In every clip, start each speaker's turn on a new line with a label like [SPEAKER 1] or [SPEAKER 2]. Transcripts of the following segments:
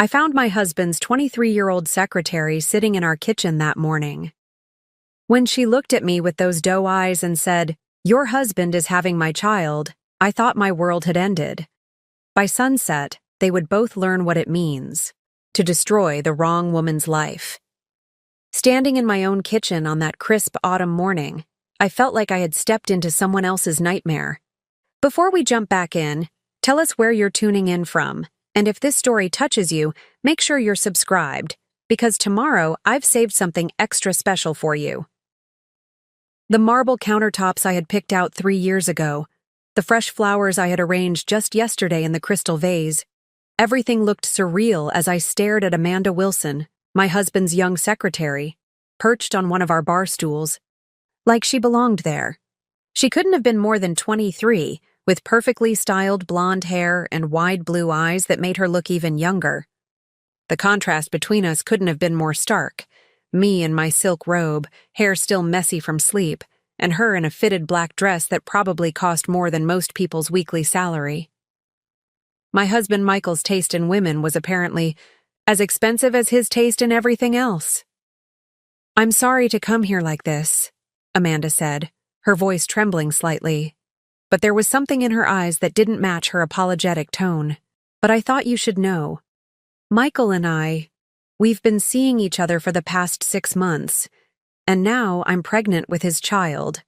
[SPEAKER 1] I found my husband's 23-year-old secretary sitting in our kitchen that morning. When she looked at me with those doe eyes and said, "Your husband is having my child," I thought my world had ended. By sunset, they would both learn what it means to destroy the wrong woman's life. Standing in my own kitchen on that crisp autumn morning, I felt like I had stepped into someone else's nightmare. Before we jump back in, tell us where you're tuning in from, and if this story touches you, make sure you're subscribed, because tomorrow I've saved something extra special for you. The marble countertops I had picked out 3 years ago, the fresh flowers I had arranged just yesterday in the crystal vase, everything looked surreal as I stared at Amanda Wilson, my husband's young secretary, perched on one of our bar stools, like she belonged there. She couldn't have been more than 23, with perfectly styled blonde hair and wide blue eyes that made her look even younger. The contrast between us couldn't have been more stark. Me in my silk robe, hair still messy from sleep, and her in a fitted black dress that probably cost more than most people's weekly salary. My husband Michael's taste in women was apparently as expensive as his taste in everything else. "I'm sorry to come here like this," Amanda said, her voice trembling slightly. But there was something in her eyes that didn't match her apologetic tone. "But I thought you should know. Michael and we've been seeing each other for the past 6 months, and now I'm pregnant with his child."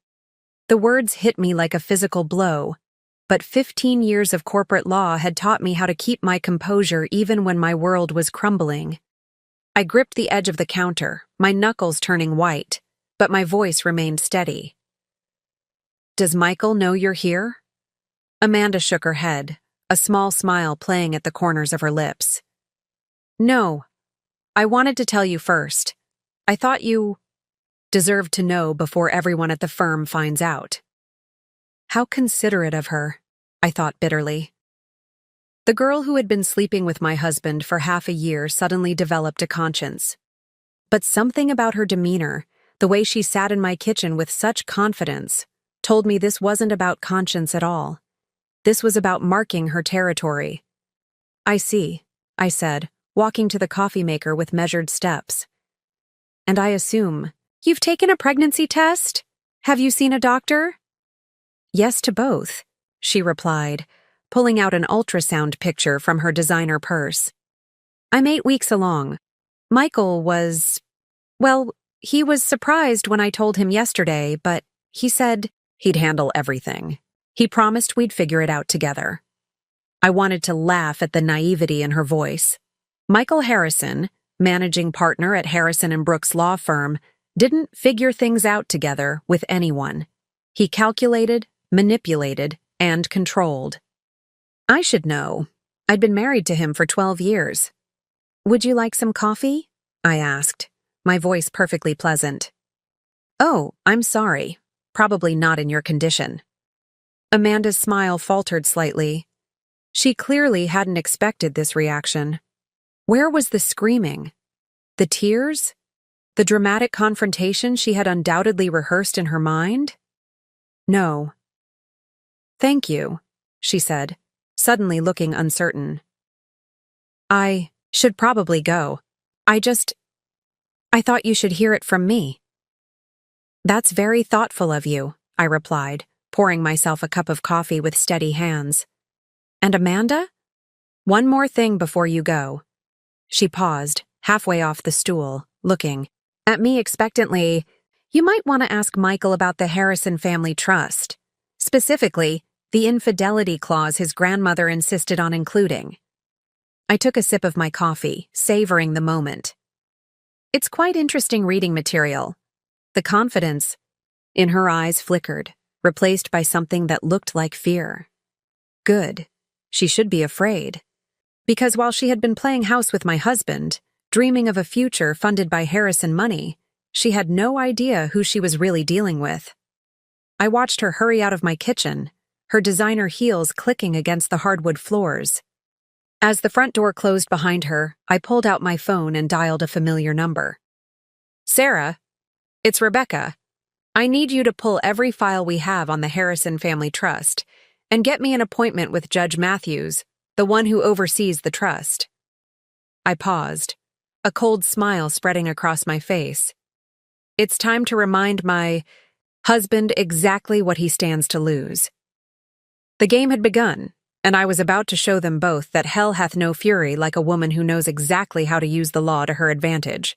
[SPEAKER 1] The words hit me like a physical blow, but 15 years of corporate law had taught me how to keep my composure even when my world was crumbling. I gripped the edge of the counter, my knuckles turning white, but my voice remained steady. "Does Michael know you're here?" Amanda shook her head, a small smile playing at the corners of her lips. "No. I wanted to tell you first. I thought you deserved to know before everyone at the firm finds out." How considerate of her, I thought bitterly. The girl who had been sleeping with my husband for half a year suddenly developed a conscience. But something about her demeanor, the way she sat in my kitchen with such confidence, told me this wasn't about conscience at all. This was about marking her territory. "I see," I said, walking to the coffee maker with measured steps. "And I assume you've taken a pregnancy test? Have you seen a doctor?" "Yes to both," she replied, pulling out an ultrasound picture from her designer purse. "I'm 8 weeks along. Michael he was surprised when I told him yesterday, but he said he'd handle everything. He promised we'd figure it out together." I wanted to laugh at the naivety in her voice. Michael Harrison, managing partner at Harrison & Brooks law firm, didn't figure things out together with anyone. He calculated, manipulated, and controlled. I should know. I'd been married to him for 12 years. "Would you like some coffee?" I asked, my voice perfectly pleasant. "Oh, I'm sorry. Probably not in your condition." Amanda's smile faltered slightly. She clearly hadn't expected this reaction. Where was the screaming? The tears? The dramatic confrontation she had undoubtedly rehearsed in her mind? "No." "Thank you," she said, suddenly looking uncertain. "I should probably go. I thought you should hear it from me." "That's very thoughtful of you," I replied, pouring myself a cup of coffee with steady hands. "And Amanda? One more thing before you go." She paused, halfway off the stool, looking at me expectantly. "You might want to ask Michael about the Harrison family trust. Specifically, the infidelity clause his grandmother insisted on including." I took a sip of my coffee, savoring the moment. It's quite interesting reading material. The confidence in her eyes flickered, replaced by something that looked like fear. Good. She should be afraid. Because while she had been playing house with my husband, dreaming of a future funded by Harrison money, she had no idea who she was really dealing with. I watched her hurry out of my kitchen, her designer heels clicking against the hardwood floors. As the front door closed behind her, I pulled out my phone and dialed a familiar number. "Sarah, it's Rebecca. I need you to pull every file we have on the Harrison Family Trust and get me an appointment with Judge Matthews, the one who oversees the trust." I paused, a cold smile spreading across my face. It's time to remind my husband exactly what he stands to lose. The game had begun, and I was about to show them both that hell hath no fury like a woman who knows exactly how to use the law to her advantage.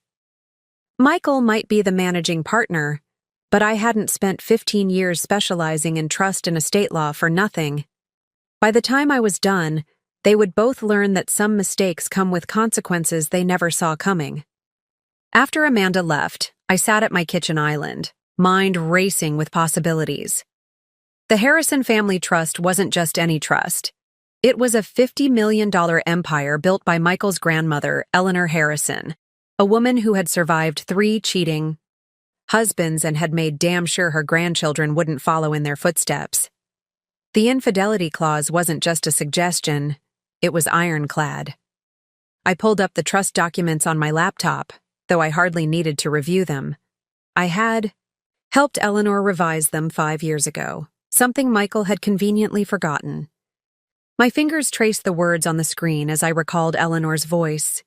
[SPEAKER 1] Michael might be the managing partner, but I hadn't spent 15 years specializing in trust and estate law for nothing. By the time I was done, they would both learn that some mistakes come with consequences they never saw coming. After Amanda left, I sat at my kitchen island, mind racing with possibilities. The Harrison Family Trust wasn't just any trust. It was a $50 million empire built by Michael's grandmother, Eleanor Harrison, a woman who had survived 3 cheating husbands and had made damn sure her grandchildren wouldn't follow in their footsteps. The infidelity clause wasn't just a suggestion, it was ironclad. I pulled up the trust documents on my laptop, though I hardly needed to review them. I had helped Eleanor revise them 5 years ago, something Michael had conveniently forgotten. My fingers traced the words on the screen as I recalled Eleanor's voice.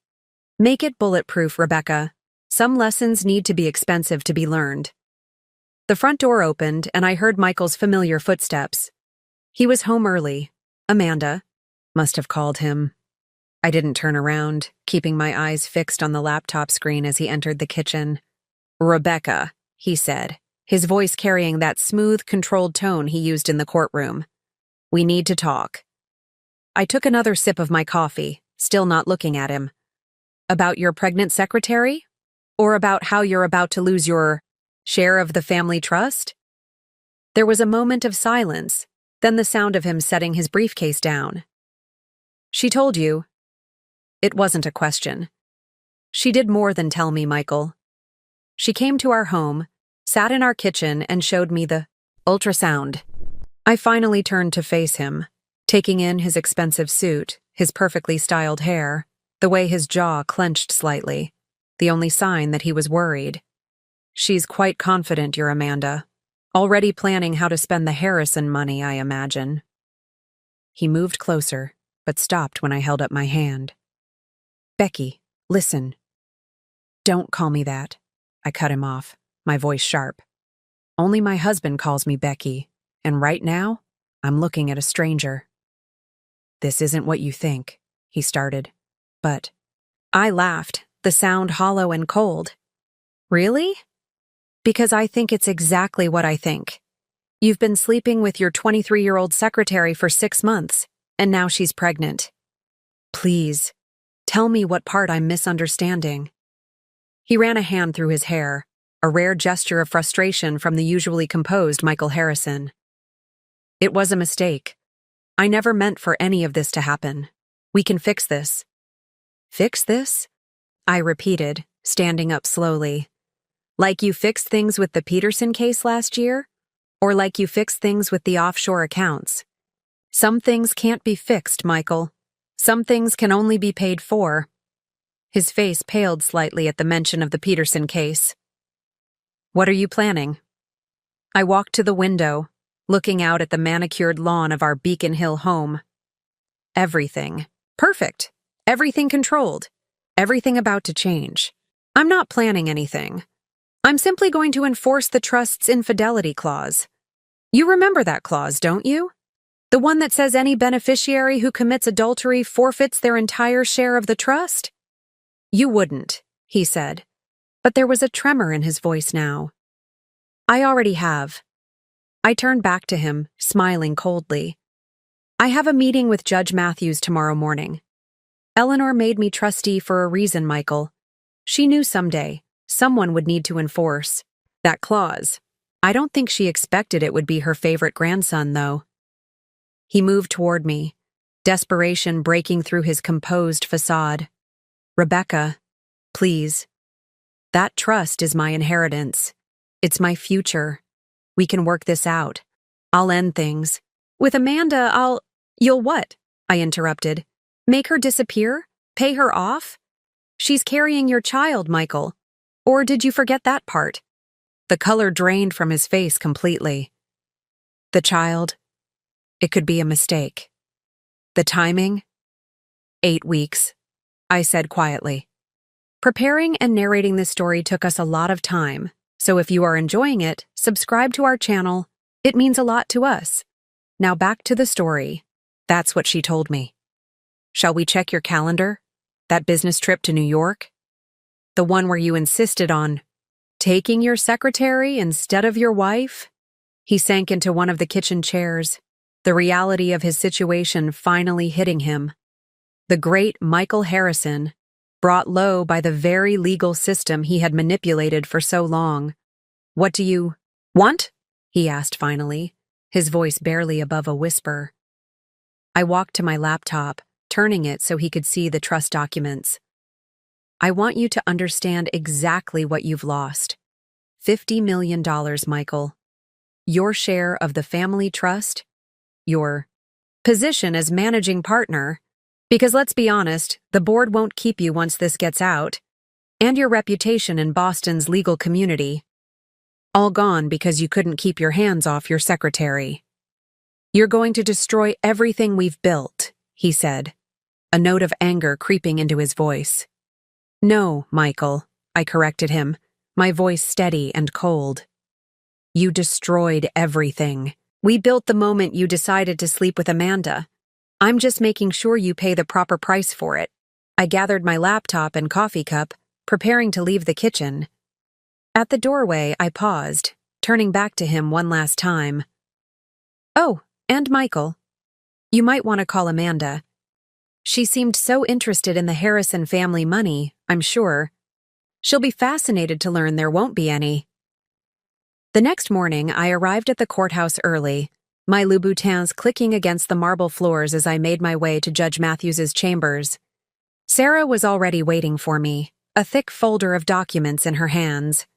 [SPEAKER 1] "Make it bulletproof, Rebecca. Some lessons need to be expensive to be learned." The front door opened, and I heard Michael's familiar footsteps. He was home early. Amanda must have called him. I didn't turn around, keeping my eyes fixed on the laptop screen as he entered the kitchen. "Rebecca," he said, his voice carrying that smooth, controlled tone he used in the courtroom. "We need to talk." I took another sip of my coffee, still not looking at him. "About your pregnant secretary? Or about how you're about to lose your share of the family trust?" There was a moment of silence, then the sound of him setting his briefcase down. "She told you." It wasn't a question. She did more than tell me, Michael. She came to our home, sat in our kitchen, and showed me the ultrasound. I finally turned to face him, taking in his expensive suit, his perfectly styled hair, the way his jaw clenched slightly, the only sign that he was worried. "She's quite confident you're Amanda. Already planning how to spend the Harrison money, I imagine." He moved closer, but stopped when I held up my hand. "Becky, listen." "Don't call me that." I cut him off, my voice sharp. "Only my husband calls me Becky, and right now, I'm looking at a stranger." "This isn't what you think," he started. But I laughed, the sound hollow and cold. "Really?" "Because I think it's exactly what I think. You've been sleeping with your 23-year-old secretary for 6 months, and now she's pregnant. Please, tell me what part I'm misunderstanding." He ran a hand through his hair, a rare gesture of frustration from the usually composed Michael Harrison. "It was a mistake. I never meant for any of this to happen. We can fix this." "Fix this?" I repeated, standing up slowly. "Like you fixed things with the Peterson case last year? Or like you fixed things with the offshore accounts? Some things can't be fixed, Michael. Some things can only be paid for." His face paled slightly at the mention of the Peterson case. "What are you planning?" I walked to the window, looking out at the manicured lawn of our Beacon Hill home. Everything. Perfect. Everything controlled. Everything about to change. I'm not planning anything. I'm simply going to enforce the trust's infidelity clause. You remember that clause, don't you? The one that says any beneficiary who commits adultery forfeits their entire share of the trust? "You wouldn't," he said, but there was a tremor in his voice now. "I already have." I turned back to him, smiling coldly. "I have a meeting with Judge Matthews tomorrow morning. Eleanor made me trustee for a reason, Michael. She knew someday someone would need to enforce that clause. I don't think she expected it would be her favorite grandson, though." He moved toward me, desperation breaking through his composed facade. "Rebecca, please. That trust is my inheritance. It's my future. We can work this out. I'll end things. With Amanda, You'll what?" I interrupted. "Make her disappear? Pay her off? She's carrying your child, Michael. Or did you forget that part?" The color drained from his face completely. The child? It could be a mistake. The timing? 8 weeks. I said quietly. Preparing and narrating this story took us a lot of time, so if you are enjoying it, subscribe to our channel. It means a lot to us. Now back to the story. That's what she told me. Shall we check your calendar? That business trip to New York? The one where you insisted on taking your secretary instead of your wife? He sank into one of the kitchen chairs, the reality of his situation finally hitting him. The great Michael Harrison, brought low by the very legal system he had manipulated for so long. What do you want? He asked finally, his voice barely above a whisper. I walked to my laptop, turning it so he could see the trust documents. I want you to understand exactly what you've lost. $50 million, Michael. Your share of the family trust, your position as managing partner, because let's be honest, the board won't keep you once this gets out, and your reputation in Boston's legal community. All gone because you couldn't keep your hands off your secretary. You're going to destroy everything we've built, he said, a note of anger creeping into his voice. No, Michael, I corrected him, my voice steady and cold. You destroyed everything. We built the moment you decided to sleep with Amanda. I'm just making sure you pay the proper price for it. I gathered my laptop and coffee cup, preparing to leave the kitchen. At the doorway, I paused, turning back to him one last time. Oh, and Michael. You might want to call Amanda. She seemed so interested in the Harrison family money, I'm sure. She'll be fascinated to learn there won't be any. The next morning, I arrived at the courthouse early, my Louboutins clicking against the marble floors as I made my way to Judge Matthews's chambers. Sarah was already waiting for me, a thick folder of documents in her hands.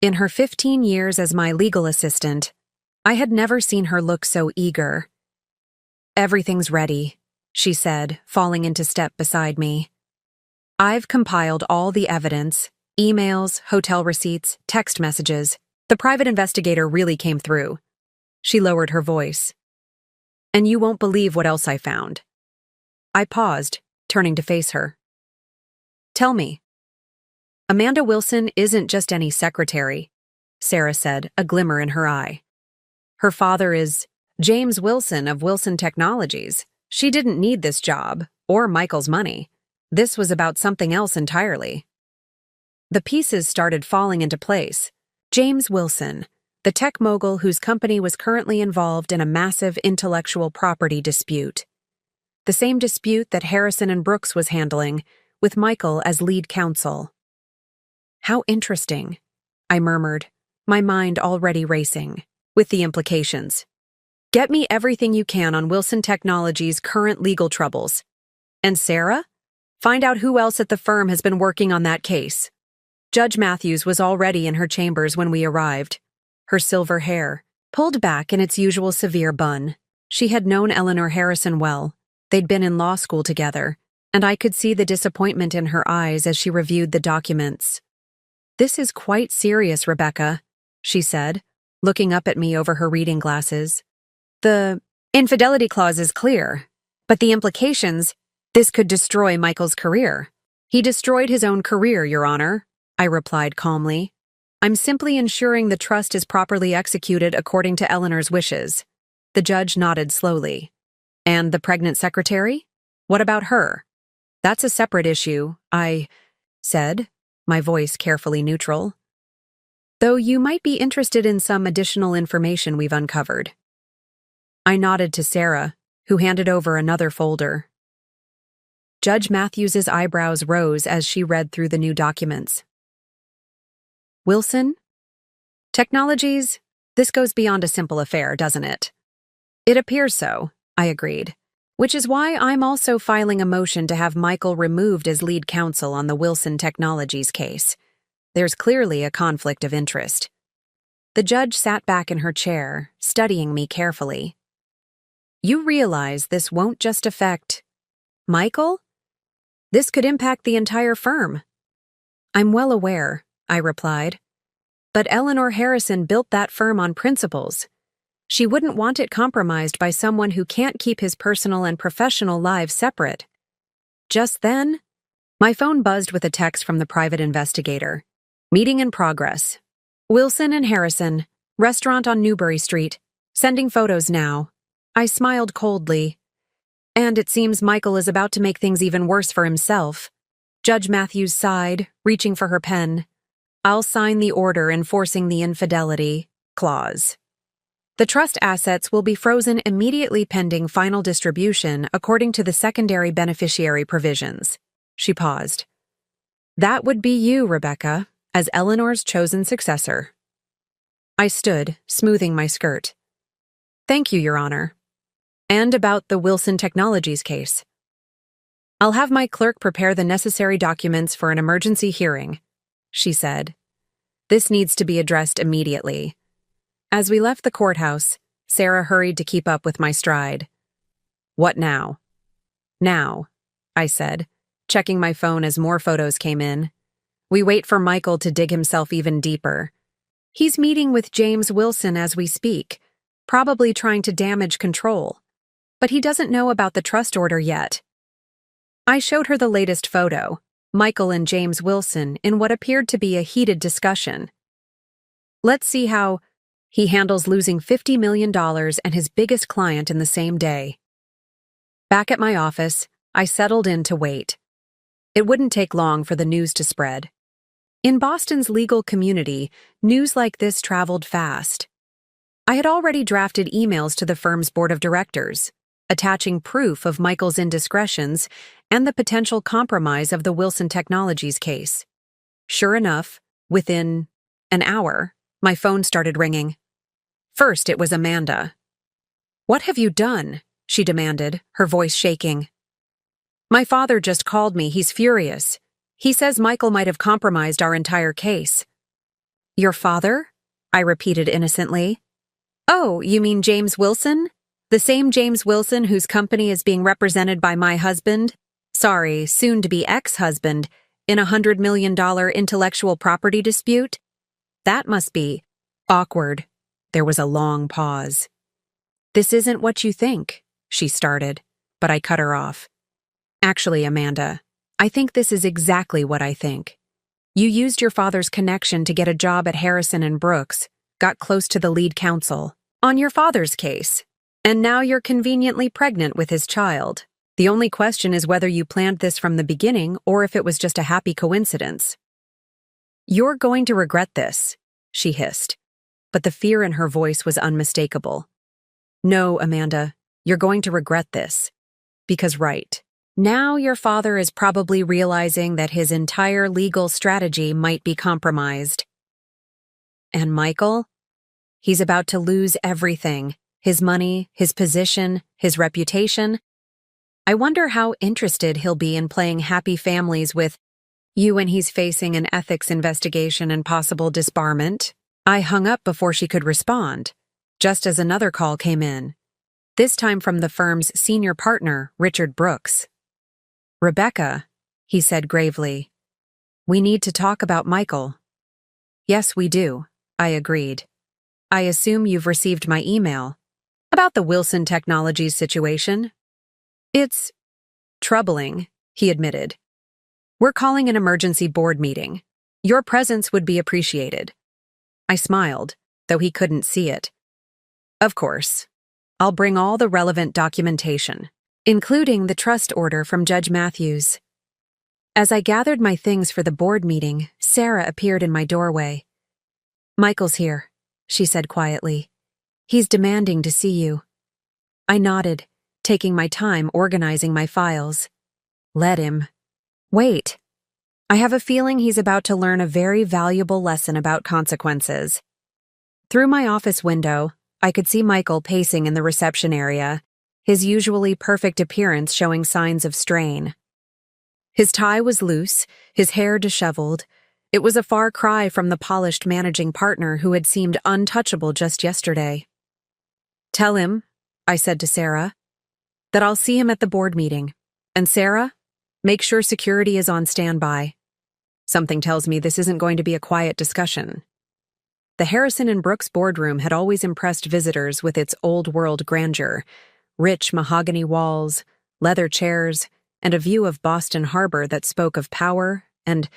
[SPEAKER 1] In her 15 years as my legal assistant, I had never seen her look so eager. Everything's ready, she said, falling into step beside me. I've compiled all the evidence, emails, hotel receipts, text messages. The private investigator really came through. She lowered her voice. And you won't believe what else I found. I paused, turning to face her. Tell me. Amanda Wilson isn't just any secretary, Sarah said, a glimmer in her eye. Her father is James Wilson of Wilson Technologies. She didn't need this job, or Michael's money. This was about something else entirely. The pieces started falling into place. James Wilson, the tech mogul whose company was currently involved in a massive intellectual property dispute. The same dispute that Harrison and Brooks was handling, with Michael as lead counsel. How interesting, I murmured, my mind already racing, with the implications. Get me everything you can on Wilson Technologies' current legal troubles. And Sarah? Find out who else at the firm has been working on that case. Judge Matthews was already in her chambers when we arrived. Her silver hair, pulled back in its usual severe bun. She had known Eleanor Harrison well. They'd been in law school together, and I could see the disappointment in her eyes as she reviewed the documents. This is quite serious, Rebecca, she said, looking up at me over her reading glasses. The infidelity clause is clear, but the implications, this could destroy Michael's career. He destroyed his own career, Your Honor, I replied calmly. I'm simply ensuring the trust is properly executed according to Eleanor's wishes. The judge nodded slowly. And the pregnant secretary? What about her? That's a separate issue, I said, my voice carefully neutral. Though you might be interested in some additional information we've uncovered. I nodded to Sarah, who handed over another folder. Judge Matthews's eyebrows rose as she read through the new documents. Wilson? Technologies? This goes beyond a simple affair, doesn't it? It appears so, I agreed, which is why I'm also filing a motion to have Michael removed as lead counsel on the Wilson Technologies case. There's clearly a conflict of interest. The judge sat back in her chair, studying me carefully. You realize this won't just affect Michael? This could impact the entire firm. I'm well aware, I replied. But Eleanor Harrison built that firm on principles. She wouldn't want it compromised by someone who can't keep his personal and professional lives separate. Just then, My phone buzzed with a text from the private investigator. Meeting in progress. Wilson and Harrison, restaurant on Newbury Street. Sending photos now. I smiled coldly. And it seems Michael is about to make things even worse for himself. Judge Matthews sighed, reaching for her pen. I'll sign the order enforcing the infidelity clause. The trust assets will be frozen immediately pending final distribution according to the secondary beneficiary provisions. She paused. That would be you, Rebecca, as Eleanor's chosen successor. I stood, smoothing my skirt. Thank you, Your Honor. And about the Wilson Technologies case. I'll have my clerk prepare the necessary documents for an emergency hearing, she said. This needs to be addressed immediately. As we left the courthouse, Sarah hurried to keep up with my stride. What now? Now, I said, checking my phone as more photos came in. We wait for Michael to dig himself even deeper. He's meeting with James Wilson as we speak, probably trying to damage control. But he doesn't know about the trust order yet. I showed her the latest photo, Michael and James Wilson, in what appeared to be a heated discussion. Let's see how he handles losing $50 million and his biggest client in the same day. Back at my office, I settled in to wait. It wouldn't take long for the news to spread. In Boston's legal community, news like this traveled fast. I had already drafted emails to the firm's board of directors, attaching proof of Michael's indiscretions and the potential compromise of the Wilson Technologies case. Sure enough, within an hour, my phone started ringing. First, it was Amanda. "What have you done?" she demanded, her voice shaking. "My father just called me. He's furious. He says Michael might have compromised our entire case." "Your father?" I repeated innocently. "Oh, you mean James Wilson? The same James Wilson whose company is being represented by my husband? Sorry, soon-to-be ex-husband, in a $100 million intellectual property dispute? That must be awkward." There was a long pause. "This isn't what you think," she started, but I cut her off. "Actually, Amanda, I think this is exactly what I think. You used your father's connection to get a job at Harrison and Brooks, got close to the lead counsel on your father's case, and now you're conveniently pregnant with his child. The only question is whether you planned this from the beginning or if it was just a happy coincidence." "You're going to regret this," she hissed, but the fear in her voice was unmistakable. "No, Amanda, you're going to regret this. Because now your father is probably realizing that his entire legal strategy might be compromised. And Michael? He's about to lose everything. His money, his position, his reputation. I wonder how interested he'll be in playing happy families with you when he's facing an ethics investigation and possible disbarment." I hung up before she could respond, just as another call came in, this time from the firm's senior partner, Richard Brooks. "Rebecca," he said gravely, "we need to talk about Michael." "Yes, we do," I agreed. "I assume you've received my email about the Wilson Technologies situation." "It's troubling," he admitted. "We're calling an emergency board meeting. Your presence would be appreciated." I smiled, though he couldn't see it. "Of course. I'll bring all the relevant documentation, including the trust order from Judge Matthews." As I gathered my things for the board meeting, Sarah appeared in my doorway. "Michael's here," she said quietly. "He's demanding to see you." I nodded, taking my time organizing my files. Let him. Wait. I have a feeling he's about to learn a very valuable lesson about consequences. Through my office window, I could see Michael pacing in the reception area, his usually perfect appearance showing signs of strain. His tie was loose, his hair disheveled. It was a far cry from the polished managing partner who had seemed untouchable just yesterday. "Tell him," I said to Sarah, "that I'll see him at the board meeting. And Sarah, make sure security is on standby. Something tells me this isn't going to be a quiet discussion." The Harrison and Brooks boardroom had always impressed visitors with its old-world grandeur, rich mahogany walls, leather chairs, and a view of Boston Harbor that spoke of power and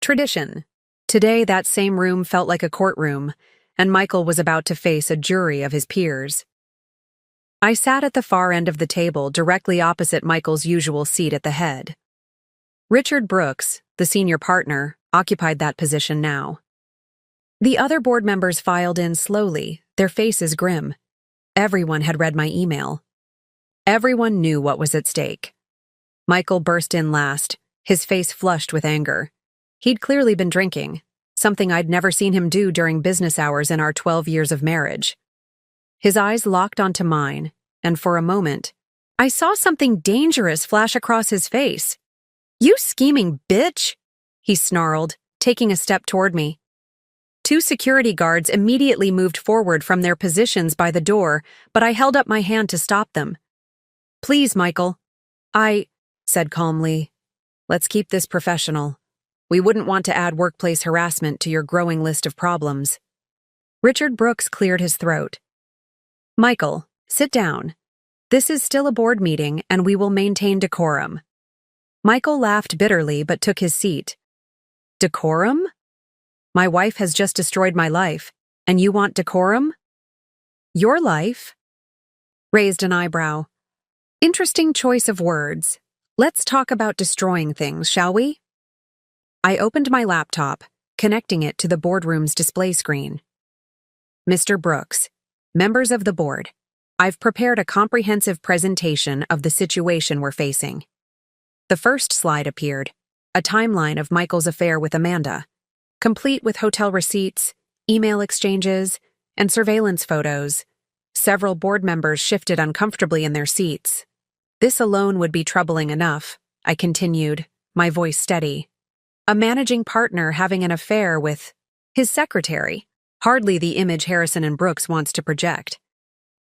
[SPEAKER 1] tradition. Today, that same room felt like a courtroom, and Michael was about to face a jury of his peers. I sat at the far end of the table, directly opposite Michael's usual seat at the head. Richard Brooks, the senior partner, occupied that position now. The other board members filed in slowly, their faces grim. Everyone had read my email. Everyone knew what was at stake. Michael burst in last, his face flushed with anger. He'd clearly been drinking, something I'd never seen him do during business hours in our 12 years of marriage. His eyes locked onto mine, and for a moment, I saw something dangerous flash across his face. "You scheming bitch!" he snarled, taking a step toward me. Two security guards immediately moved forward from their positions by the door, but I held up my hand to stop them. "Please, Michael," I said calmly. "Let's keep this professional. We wouldn't want to add workplace harassment to your growing list of problems." Richard Brooks cleared his throat. "Michael, sit down. This is still a board meeting, and we will maintain decorum." Michael laughed bitterly but took his seat. "Decorum? My wife has just destroyed my life, and you want decorum?" "Your life?" Raised an eyebrow. "Interesting choice of words. Let's talk about destroying things, shall we?" I opened my laptop, connecting it to the boardroom's display screen. "Mr. Brooks, members of the board, I've prepared a comprehensive presentation of the situation we're facing." The first slide appeared, a timeline of Michael's affair with Amanda, complete with hotel receipts, email exchanges, and surveillance photos. Several board members shifted uncomfortably in their seats. "This alone would be troubling enough," I continued, my voice steady. "A managing partner having an affair with his secretary. Hardly the image Harrison and Brooks wants to project.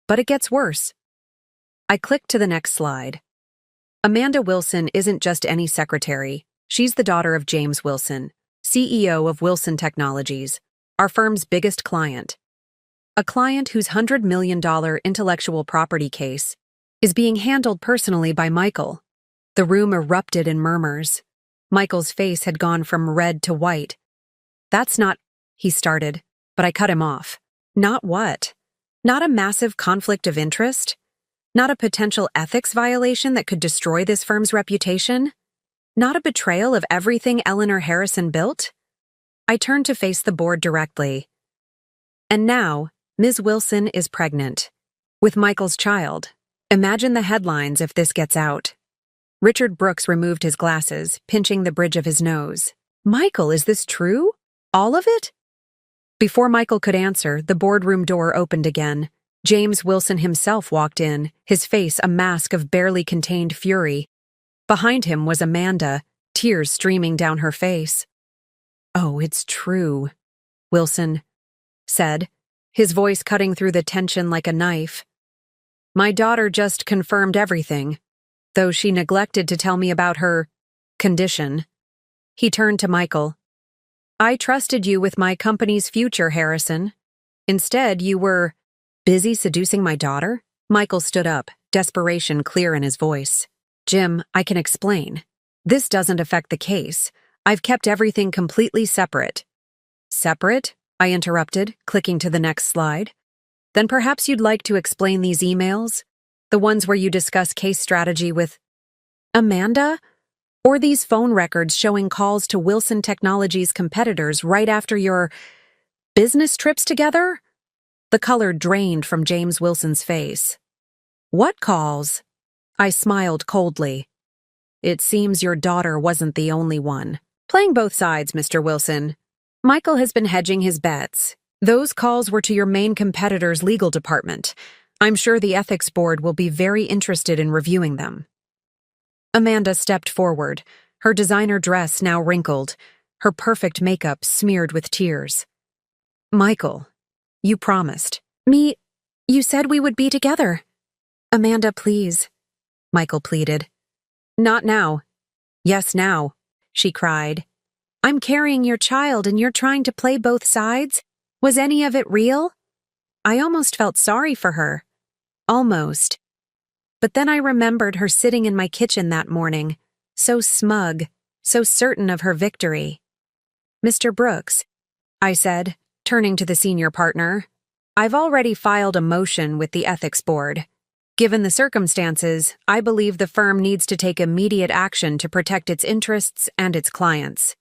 [SPEAKER 1] But it gets worse." I clicked to the next slide. Amanda Wilson isn't just any secretary. She's the daughter of James Wilson, CEO of Wilson Technologies, our firm's biggest client. A client whose $100 million intellectual property case is being handled personally by Michael. The room erupted in murmurs. Michael's face had gone from red to white. "That's not," he started, but I cut him off. "Not what? Not a massive conflict of interest? Not a potential ethics violation that could destroy this firm's reputation? Not a betrayal of everything Eleanor Harrison built?" I turned to face the board directly. "And now, Ms. Wilson is pregnant. With Michael's child. Imagine the headlines if this gets out." Richard Brooks removed his glasses, pinching the bridge of his nose. "Michael, is this true? All of it?" Before Michael could answer, the boardroom door opened again. James Wilson himself walked in, his face a mask of barely contained fury. Behind him was Amanda, tears streaming down her face. "Oh, it's true," Wilson said, his voice cutting through the tension like a knife. "My daughter just confirmed everything, though she neglected to tell me about her condition." He turned to Michael. "I trusted you with my company's future, Harrison. Instead, you were busy seducing my daughter?" Michael stood up, desperation clear in his voice. "Jim, I can explain. This doesn't affect the case. I've kept everything completely separate." "Separate?" I interrupted, clicking to the next slide. "Then perhaps you'd like to explain these emails? The ones where you discuss case strategy with Amanda? Or these phone records showing calls to Wilson Technologies competitors right after your business trips together?" The color drained from James Wilson's face. "What calls?" I smiled coldly. "It seems your daughter wasn't the only one. Playing both sides, Mr. Wilson. Michael has been hedging his bets. Those calls were to your main competitor's legal department. I'm sure the ethics board will be very interested in reviewing them." Amanda stepped forward, her designer dress now wrinkled, her perfect makeup smeared with tears. "Michael, you promised." You said we would be together." "Amanda, please," Michael pleaded. "Not now." "Yes, now," she cried. "I'm carrying your child and you're trying to play both sides? Was any of it real?" I almost felt sorry for her. Almost. But then I remembered her sitting in my kitchen that morning, so smug, so certain of her victory. "Mr. Brooks," I said, turning to the senior partner, "I've already filed a motion with the ethics board. Given the circumstances, I believe the firm needs to take immediate action to protect its interests and its clients."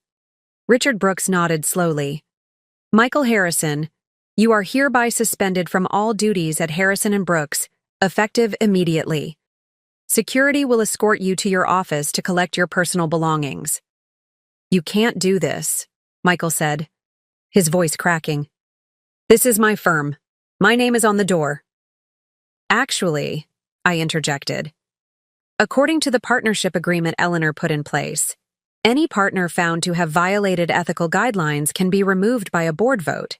[SPEAKER 1] Richard Brooks nodded slowly. "Michael Harrison, you are hereby suspended from all duties at Harrison & Brooks, effective immediately. Security will escort you to your office to collect your personal belongings." "You can't do this," Michael said, his voice cracking. "This is my firm. My name is on the door." "Actually," I interjected, "according to the partnership agreement Eleanor put in place, any partner found to have violated ethical guidelines can be removed by a board vote.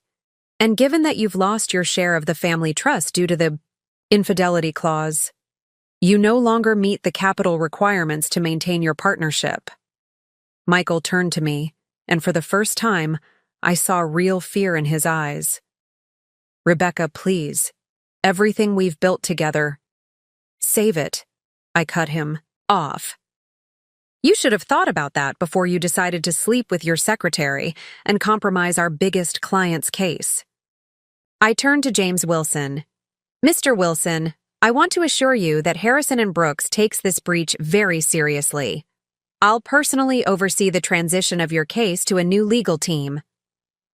[SPEAKER 1] And given that you've lost your share of the family trust due to the infidelity clause, you no longer meet the capital requirements to maintain your partnership." Michael turned to me, and for the first time, I saw real fear in his eyes. "Rebecca, please. Everything we've built together. Save it." I cut him off. "You should have thought about that before you decided to sleep with your secretary and compromise our biggest client's case." I turned to James Wilson. "Mr. Wilson, I want to assure you that Harrison & Brooks takes this breach very seriously. I'll personally oversee the transition of your case to a new legal team."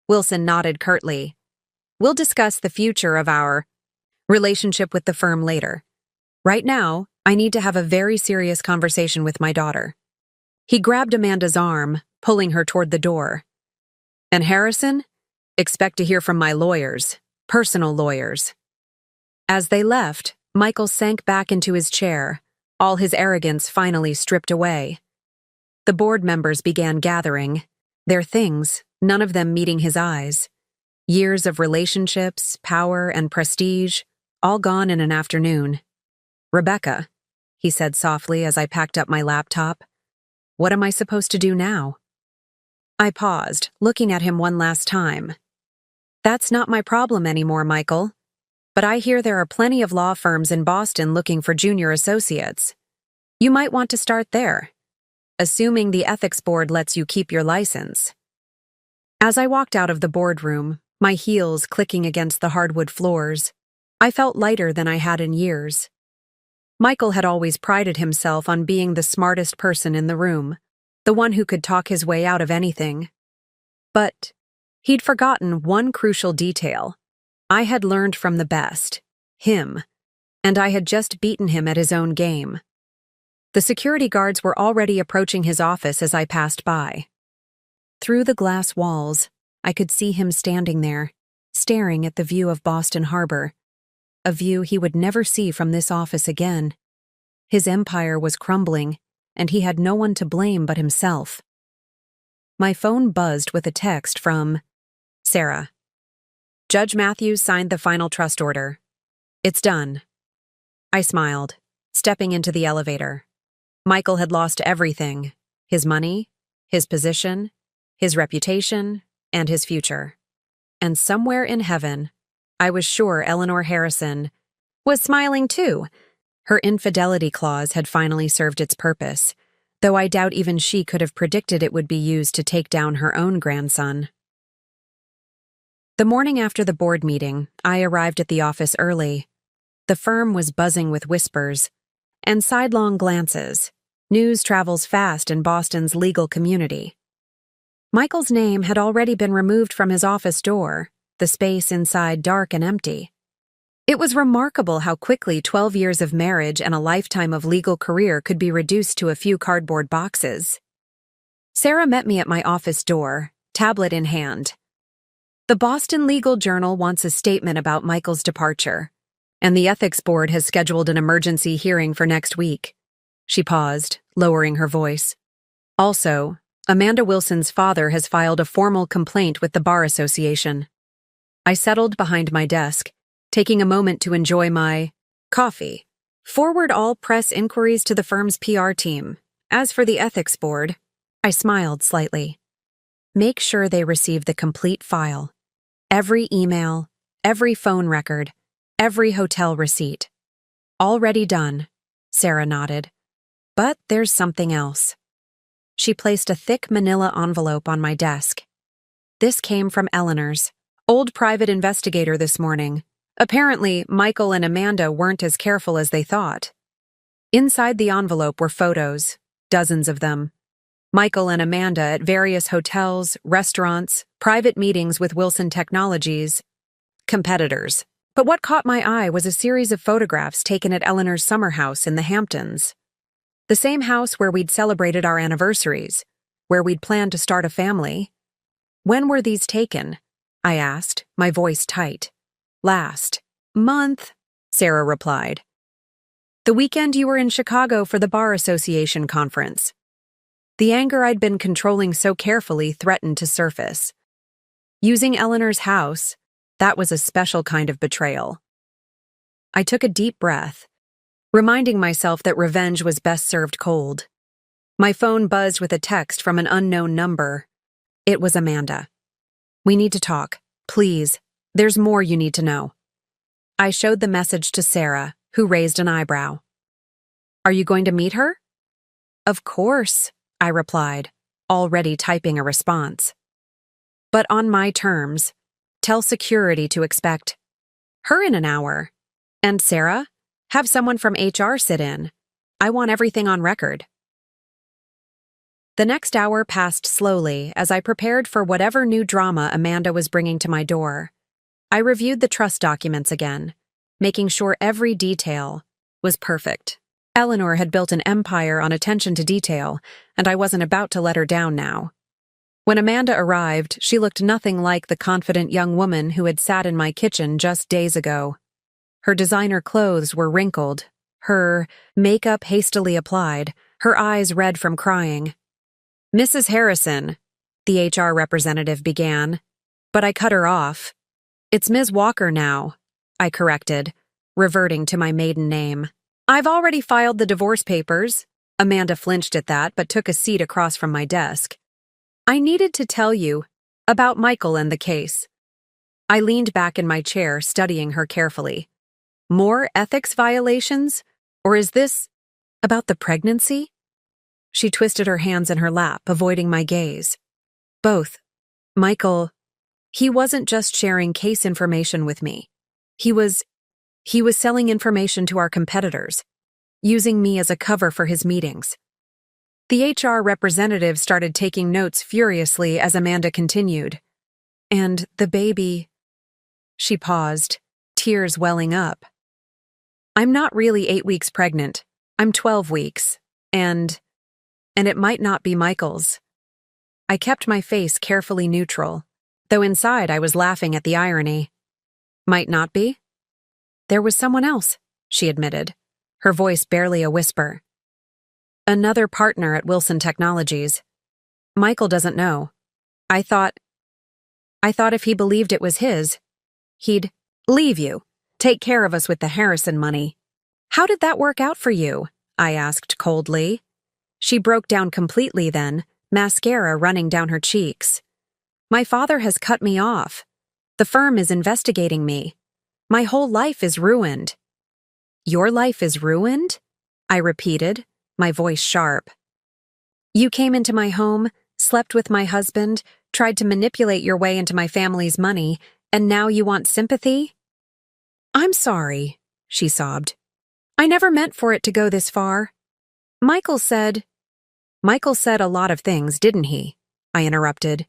[SPEAKER 1] Wilson nodded curtly. "We'll discuss the future of our relationship with the firm later. Right now, I need to have a very serious conversation with my daughter." He grabbed Amanda's arm, pulling her toward the door. "And Harrison, expect to hear from my lawyers, personal lawyers." As they left, Michael sank back into his chair, all his arrogance finally stripped away. The board members began gathering, their things, none of them meeting his eyes. Years of relationships, power, and prestige, all gone in an afternoon. "Rebecca," he said softly as I packed up my laptop, "what am I supposed to do now?" I paused, looking at him one last time. "That's not my problem anymore, Michael. But I hear there are plenty of law firms in Boston looking for junior associates. You might want to start there, assuming the ethics board lets you keep your license." As I walked out of the boardroom, my heels clicking against the hardwood floors, I felt lighter than I had in years. Michael had always prided himself on being the smartest person in the room, the one who could talk his way out of anything. But he'd forgotten one crucial detail. I had learned from the best, him, and I had just beaten him at his own game. The security guards were already approaching his office as I passed by. Through the glass walls, I could see him standing there, staring at the view of Boston Harbor, a view he would never see from this office again. His empire was crumbling, and he had no one to blame but himself. My phone buzzed with a text from Sarah. "Judge Matthews signed the final trust order. It's done." I smiled, stepping into the elevator. Michael had lost everything: his money, his position, his reputation, and his future. And somewhere in heaven, I was sure Eleanor Harrison was smiling too. Her infidelity clause had finally served its purpose, though I doubt even she could have predicted it would be used to take down her own grandson. The morning after the board meeting, I arrived at the office early. The firm was buzzing with whispers and sidelong glances. News travels fast in Boston's legal community. Michael's name had already been removed from his office door, the space inside dark and empty. It was remarkable how quickly 12 years of marriage and a lifetime of legal career could be reduced to a few cardboard boxes. Sarah met me at my office door, tablet in hand. "The Boston Legal Journal wants a statement about Michael's departure, and the Ethics Board has scheduled an emergency hearing for next week." She paused, lowering her voice. "Also, Amanda Wilson's father has filed a formal complaint with the Bar Association." I settled behind my desk, taking a moment to enjoy my coffee. "Forward all press inquiries to the firm's PR team. As for the Ethics Board," I smiled slightly, "make sure they receive the complete file. Every email, every phone record, every hotel receipt. Already done." Sarah nodded. But there's something else. She placed a thick manila envelope on my desk. This came from Eleanor's old private investigator this morning. Apparently, Michael and Amanda weren't as careful as they thought. Inside the envelope were photos, dozens of them. Michael and Amanda at various hotels, restaurants, private meetings with Wilson Technologies, competitors. But what caught my eye was a series of photographs taken at Eleanor's summer house in the Hamptons. The same house where we'd celebrated our anniversaries, where we'd planned to start a family. When were these taken? I asked, my voice tight. Last month, Sarah replied. The weekend you were in Chicago for the Bar Association conference. The anger I'd been controlling so carefully threatened to surface. Using Eleanor's house, that was a special kind of betrayal. I took a deep breath, reminding myself that revenge was best served cold. My phone buzzed with a text from an unknown number. It was Amanda. We need to talk, please. There's more you need to know. I showed the message to Sarah, who raised an eyebrow. Are you going to meet her? Of course, I replied, already typing a response. But on my terms. Tell security to expect her in an hour. And Sarah, have someone from HR sit in. I want everything on record. The next hour passed slowly as I prepared for whatever new drama Amanda was bringing to my door. I reviewed the trust documents again, making sure every detail was perfect. Eleanor had built an empire on attention to detail, and I wasn't about to let her down now. When Amanda arrived, she looked nothing like the confident young woman who had sat in my kitchen just days ago. Her designer clothes were wrinkled, her makeup hastily applied, her eyes red from crying. Mrs. Harrison, the HR representative began, but I cut her off. It's Ms. Walker now, I corrected, reverting to my maiden name. I've already filed the divorce papers. Amanda flinched at that but took a seat across from my desk. I needed to tell you about Michael and the case. I leaned back in my chair, studying her carefully. More ethics violations? Or is this about the pregnancy? She twisted her hands in her lap, avoiding my gaze. Both. Michael, he wasn't just sharing case information with me. He was selling information to our competitors, using me as a cover for his meetings. The HR representative started taking notes furiously as Amanda continued. And the baby... She paused, tears welling up. I'm not really 8 weeks pregnant. I'm 12 weeks. And it might not be Michael's. I kept my face carefully neutral, though inside I was laughing at the irony. Might not be? There was someone else, she admitted, her voice barely a whisper. Another partner at Wilson Technologies. Michael doesn't know. I thought if he believed it was his, he'd leave you, take care of us with the Harrison money. How did that work out for you? I asked coldly. She broke down completely then, mascara running down her cheeks. My father has cut me off. The firm is investigating me. My whole life is ruined. Your life is ruined? I repeated, my voice sharp. You came into my home, slept with my husband, tried to manipulate your way into my family's money, and now you want sympathy? I'm sorry, she sobbed. I never meant for it to go this far. Michael said a lot of things, didn't he? I interrupted.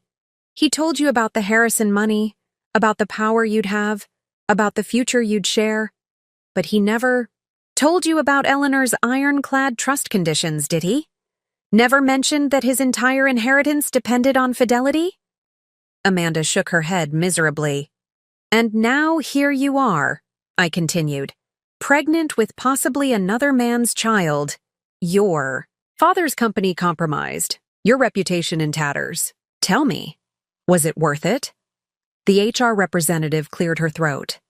[SPEAKER 1] He told you about the Harrison money, about the power you'd have, about the future you'd share, but he never told you about Eleanor's ironclad trust conditions, did he? Never mentioned that his entire inheritance depended on fidelity? Amanda shook her head miserably. And now here you are, I continued, pregnant with possibly another man's child. Your father's company compromised, your reputation in tatters. Tell me, was it worth it? The HR representative cleared her throat.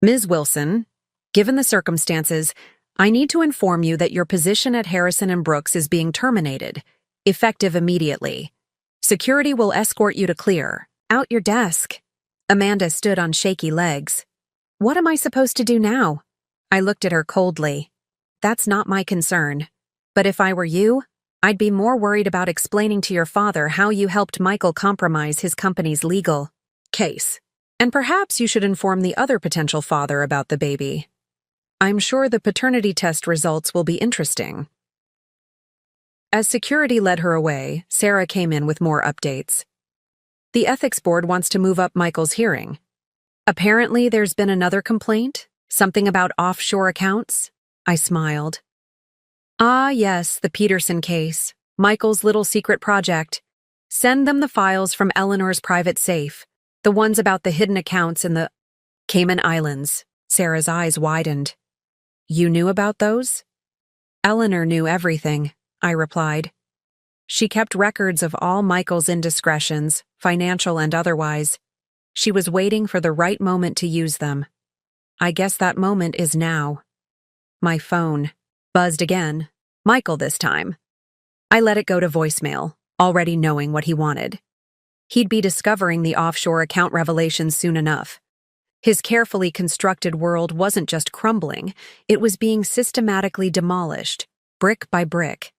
[SPEAKER 1] Ms. Wilson, given the circumstances, I need to inform you that your position at Harrison & Brooks is being terminated, effective immediately. Security will escort you to clear. Out your desk. Amanda stood on shaky legs. What am I supposed to do now? I looked at her coldly. that's not my concern. But if I were you, I'd be more worried about explaining to your father how you helped Michael compromise his company's legal case. And perhaps you should inform the other potential father about the baby. I'm sure the paternity test results will be interesting. As security led her away, Sarah came in with more updates. The ethics board wants to move up Michael's hearing. Apparently, there's been another complaint? Something about offshore accounts? I smiled. Ah, yes, the Peterson case. Michael's little secret project. Send them the files from Eleanor's private safe. The ones about the hidden accounts in the Cayman Islands. Sarah's eyes widened. You knew about those? Eleanor knew everything, I replied. She kept records of all Michael's indiscretions, financial and otherwise. She was waiting for the right moment to use them. I guess that moment is now. My phone buzzed again. Michael this time. I let it go to voicemail, already knowing what he wanted. He'd be discovering the offshore account revelations soon enough. His carefully constructed world wasn't just crumbling, it was being systematically demolished, brick by brick.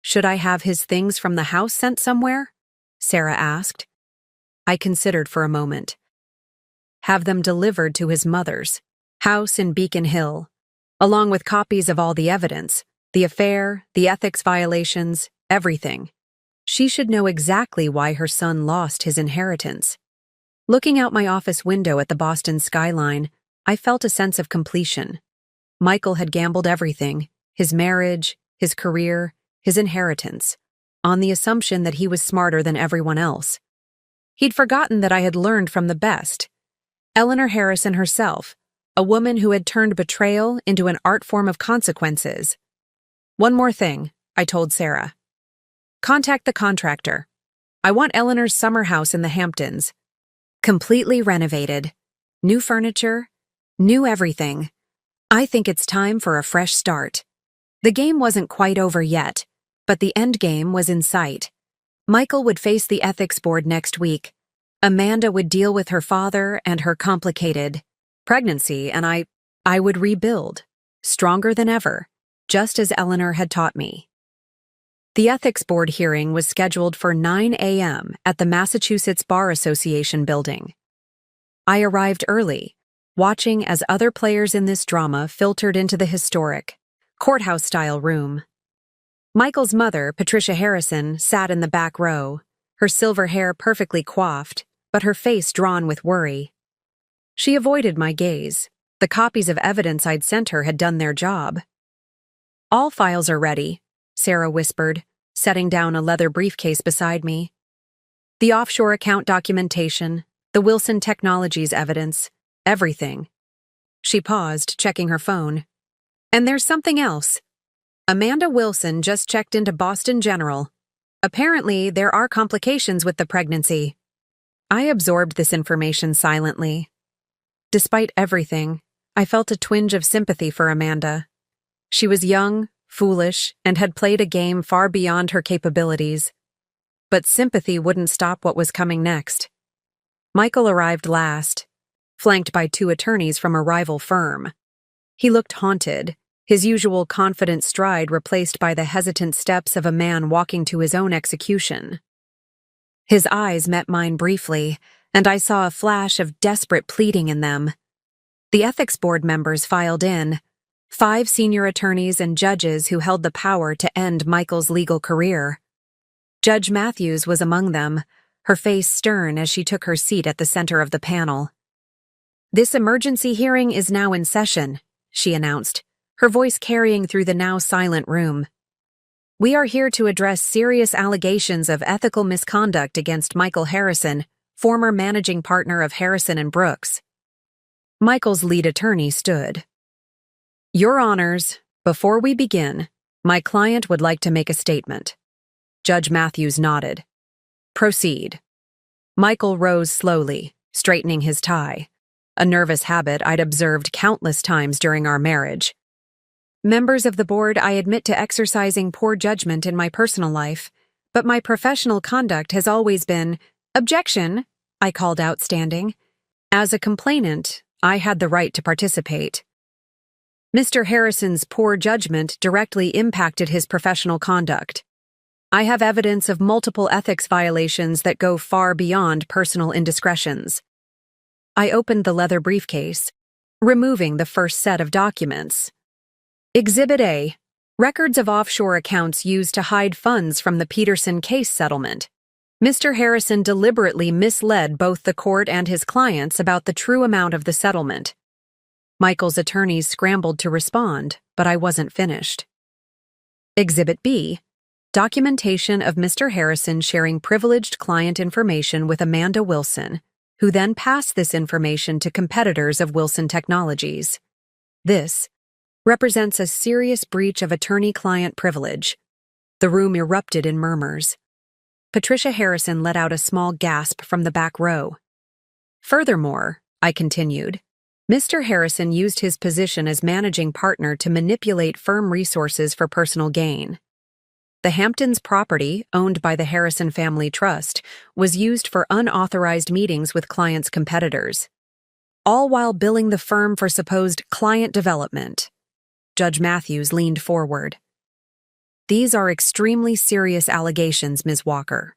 [SPEAKER 1] Should I have his things from the house sent somewhere? Sarah asked. I considered for a moment. Have them delivered to his mother's house in Beacon Hill, along with copies of all the evidence, the affair, the ethics violations, everything. She should know exactly why her son lost his inheritance. Looking out my office window at the Boston skyline, I felt a sense of completion. Michael had gambled everything, his marriage, his career, his inheritance, on the assumption that he was smarter than everyone else. He'd forgotten that I had learned from the best. Eleanor Harrison herself, a woman who had turned betrayal into an art form of consequences. One more thing, I told Sarah. Contact the contractor. I want Eleanor's summer house in the Hamptons. Completely renovated. New furniture. New everything. I think it's time for a fresh start. The game wasn't quite over yet, but the end game was in sight. Michael would face the ethics board next week. Amanda would deal with her father and her complicated pregnancy, and I would rebuild, stronger than ever, just as Eleanor had taught me. The ethics board hearing was scheduled for 9 a.m. at the Massachusetts Bar Association building. I arrived early, watching as other players in this drama filtered into the historic, courthouse-style room. Michael's mother, Patricia Harrison, sat in the back row, her silver hair perfectly coiffed, but her face drawn with worry. She avoided my gaze. The copies of evidence I'd sent her had done their job. All files are ready, Sarah whispered, setting down a leather briefcase beside me. The offshore account documentation, the Wilson Technologies evidence, everything. She paused, checking her phone. And there's something else. Amanda Wilson just checked into Boston General. Apparently, there are complications with the pregnancy. I absorbed this information silently. Despite everything, I felt a twinge of sympathy for Amanda. She was young, foolish, and had played a game far beyond her capabilities. But sympathy wouldn't stop what was coming next. Michael arrived last, flanked by 2 attorneys from a rival firm. He looked haunted, his usual confident stride replaced by the hesitant steps of a man walking to his own execution. His eyes met mine briefly, and I saw a flash of desperate pleading in them. The ethics board members filed in, 5 senior attorneys and judges who held the power to end Michael's legal career. Judge Matthews was among them, her face stern as she took her seat at the center of the panel. This emergency hearing is now in session, she announced, her voice carrying through the now silent room. We are here to address serious allegations of ethical misconduct against Michael Harrison, former managing partner of Harrison and Brooks. Michael's lead attorney stood. Your Honors, before we begin, my client would like to make a statement. Judge Matthews nodded. Proceed. Michael rose slowly, straightening his tie, a nervous habit I'd observed countless times during our marriage. Members of the board, I admit to exercising poor judgment in my personal life, but my professional conduct has always been, objection, I called out standing. As a complainant, I had the right to participate. Mr. Harrison's poor judgment directly impacted his professional conduct. I have evidence of multiple ethics violations that go far beyond personal indiscretions. I opened the leather briefcase, removing the first set of documents. Exhibit A: records of offshore accounts used to hide funds from the Peterson case settlement. Mr. Harrison deliberately misled both the court and his clients about the true amount of the settlement. Michael's attorneys scrambled to respond, but I wasn't finished. Exhibit B: documentation of Mr. Harrison sharing privileged client information with Amanda Wilson, who then passed this information to competitors of Wilson Technologies. This represents a serious breach of attorney-client privilege. The room erupted in murmurs. Patricia Harrison let out a small gasp from the back row. Furthermore, I continued, Mr. Harrison used his position as managing partner to manipulate firm resources for personal gain. The Hamptons property, owned by the Harrison Family Trust, was used for unauthorized meetings with clients' competitors, all while billing the firm for supposed client development. Judge Matthews leaned forward. These are extremely serious allegations, Ms. Walker.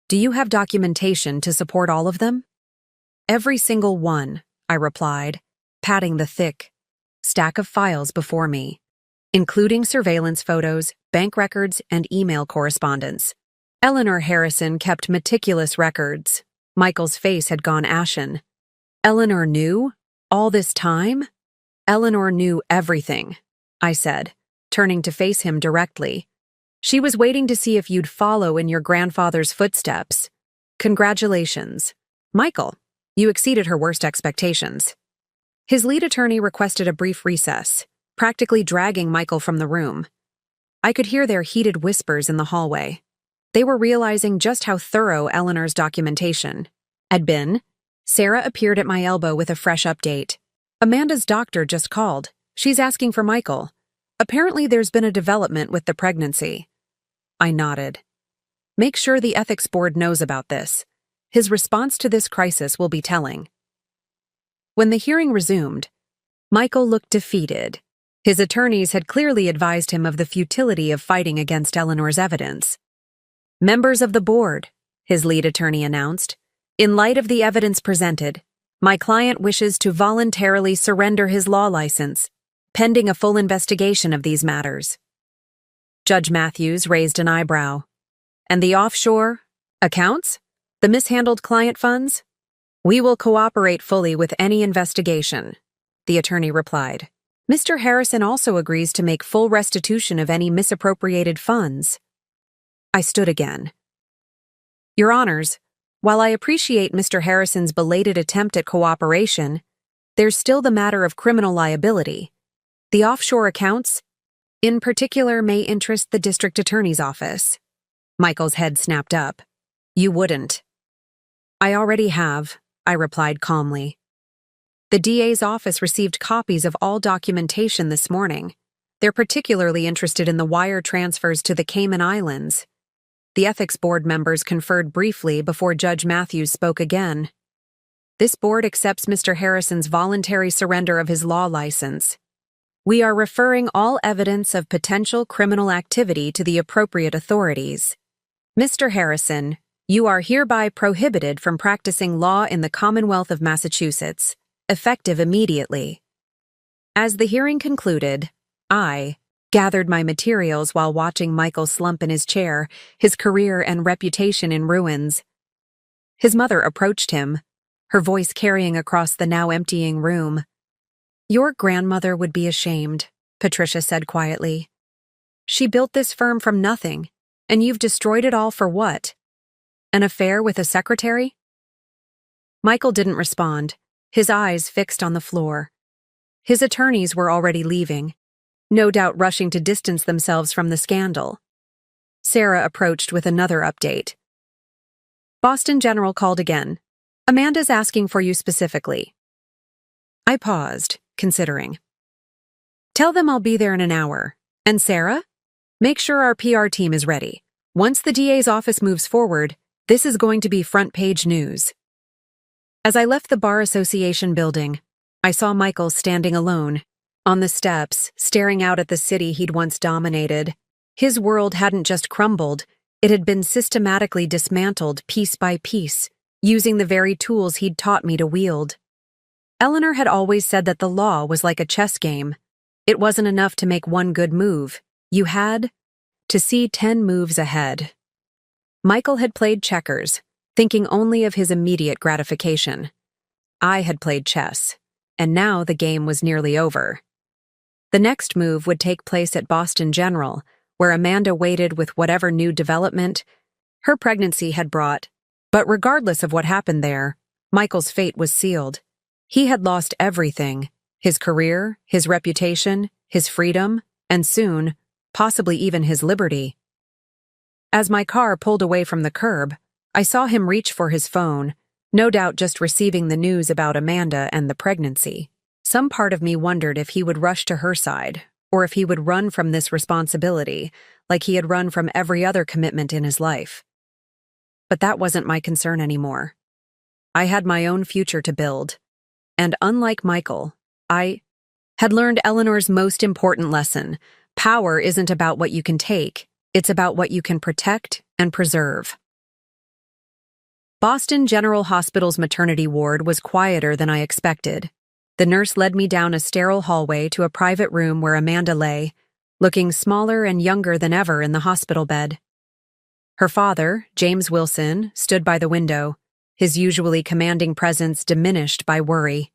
[SPEAKER 1] Do you have documentation to support all of them? Every single one, I replied, patting the thick stack of files before me, including surveillance photos, bank records, and email correspondence. Eleanor Harrison kept meticulous records. Michael's face had gone ashen. Eleanor knew? All this time? Eleanor knew everything, I said, turning to face him directly. She was waiting to see if you'd follow in your grandfather's footsteps. Congratulations. Michael, you exceeded her worst expectations. His lead attorney requested a brief recess, practically dragging Michael from the room. I could hear their heated whispers in the hallway. They were realizing just how thorough Eleanor's documentation had been. Sarah appeared at my elbow with a fresh update. Amanda's doctor just called. She's asking for Michael. Apparently there's been a development with the pregnancy. I nodded. Make sure the ethics board knows about this. His response to this crisis will be telling. When the hearing resumed, Michael looked defeated. His attorneys had clearly advised him of the futility of fighting against Eleanor's evidence. Members of the board, his lead attorney announced, in light of the evidence presented, my client wishes to voluntarily surrender his law license, pending a full investigation of these matters. Judge Matthews raised an eyebrow. And the offshore accounts? The mishandled client funds? We will cooperate fully with any investigation, the attorney replied. Mr. Harrison also agrees to make full restitution of any misappropriated funds. I stood again. Your Honors, while I appreciate Mr. Harrison's belated attempt at cooperation, there's still the matter of criminal liability. The offshore accounts, in particular, may interest the district attorney's office. Michael's head snapped up. You wouldn't. I already have, I replied calmly. The DA's office received copies of all documentation this morning. They're particularly interested in the wire transfers to the Cayman Islands. The ethics board members conferred briefly before Judge Matthews spoke again. This board accepts Mr. Harrison's voluntary surrender of his law license. We are referring all evidence of potential criminal activity to the appropriate authorities. Mr. Harrison, you are hereby prohibited from practicing law in the Commonwealth of Massachusetts, effective immediately. As the hearing concluded, I gathered my materials while watching Michael slump in his chair, his career and reputation in ruins. His mother approached him, her voice carrying across the now emptying room. Your grandmother would be ashamed, Patricia said quietly. She built this firm from nothing, and you've destroyed it all for what? An affair with a secretary? Michael didn't respond, his eyes fixed on the floor. His attorneys were already leaving, no doubt rushing to distance themselves from the scandal. Sarah approached with another update. Boston General called again. Amanda's asking for you specifically. I paused, considering. Tell them I'll be there in an hour. And Sarah? Make sure our PR team is ready. Once the DA's office moves forward, this is going to be front-page news. As I left the Bar Association building, I saw Michael standing alone, On the steps, staring out at the city he'd once dominated. His world hadn't just crumbled, it had been systematically dismantled piece by piece, using the very tools he'd taught me to wield. Eleanor had always said that the law was like a chess game. It wasn't enough to make one good move. You had to see 10 moves ahead. Michael had played checkers, thinking only of his immediate gratification. I had played chess, and now the game was nearly over. The next move would take place at Boston General, where Amanda waited with whatever new development her pregnancy had brought. But regardless of what happened there, Michael's fate was sealed. He had lost everything: his career, his reputation, his freedom, and soon, possibly even his liberty. As my car pulled away from the curb, I saw him reach for his phone, no doubt just receiving the news about Amanda and the pregnancy. Some part of me wondered if he would rush to her side, or if he would run from this responsibility, like he had run from every other commitment in his life. But that wasn't my concern anymore. I had my own future to build, and unlike Michael, I had learned Eleanor's most important lesson: power isn't about what you can take, it's about what you can protect and preserve. Boston General Hospital's maternity ward was quieter than I expected. The nurse led me down a sterile hallway to a private room where Amanda lay, looking smaller and younger than ever in the hospital bed. Her father, James Wilson, stood by the window, his usually commanding presence diminished by worry.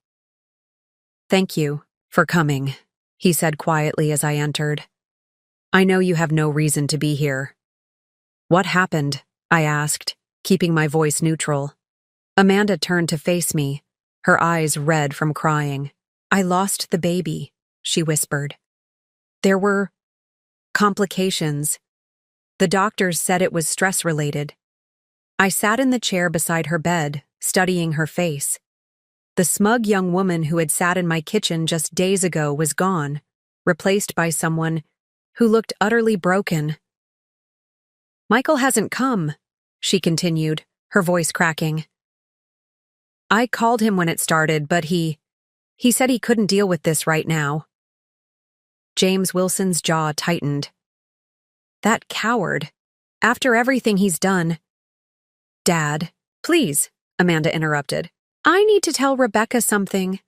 [SPEAKER 1] "Thank you for coming," he said quietly as I entered. "I know you have no reason to be here." "What happened?" I asked, keeping my voice neutral. Amanda turned to face me, her eyes red from crying. "I lost the baby," she whispered. "There were complications. The doctors said it was stress-related." I sat in the chair beside her bed, studying her face. The smug young woman who had sat in my kitchen just days ago was gone, replaced by someone who looked utterly broken. "Michael hasn't come," she continued, her voice cracking. "I called him when it started, but he said he couldn't deal with this right now." James Wilson's jaw tightened. "That coward. After everything he's done." "Dad, please," Amanda interrupted. "I need to tell Rebecca something.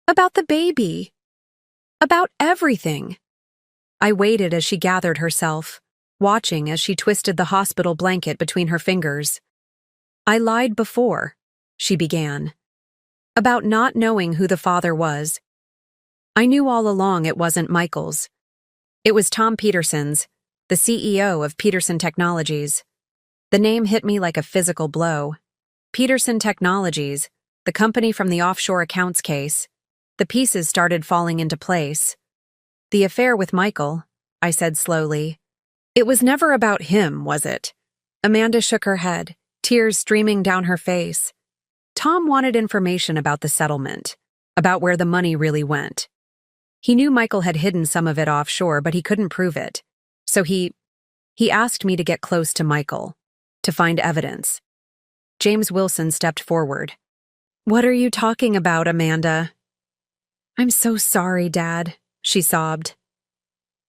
[SPEAKER 1] About the baby. About everything." I waited as she gathered herself, watching as she twisted the hospital blanket between her fingers. "I lied before," she began, "about not knowing who the father was. I knew all along it wasn't Michael's. It was Tom Peterson's, the CEO of Peterson Technologies. The name hit me like a physical blow. Peterson Technologies, the company from the offshore accounts case. The pieces started falling into place. "The affair with Michael," I said slowly. "It was never about him, was it?" Amanda shook her head, tears streaming down her face. "Tom wanted information about the settlement, about where the money really went. He knew Michael had hidden some of it offshore, but he couldn't prove it. So he asked me to get close to Michael, to find evidence." James Wilson stepped forward. "What are you talking about, Amanda?" "I'm so sorry, Dad," she sobbed.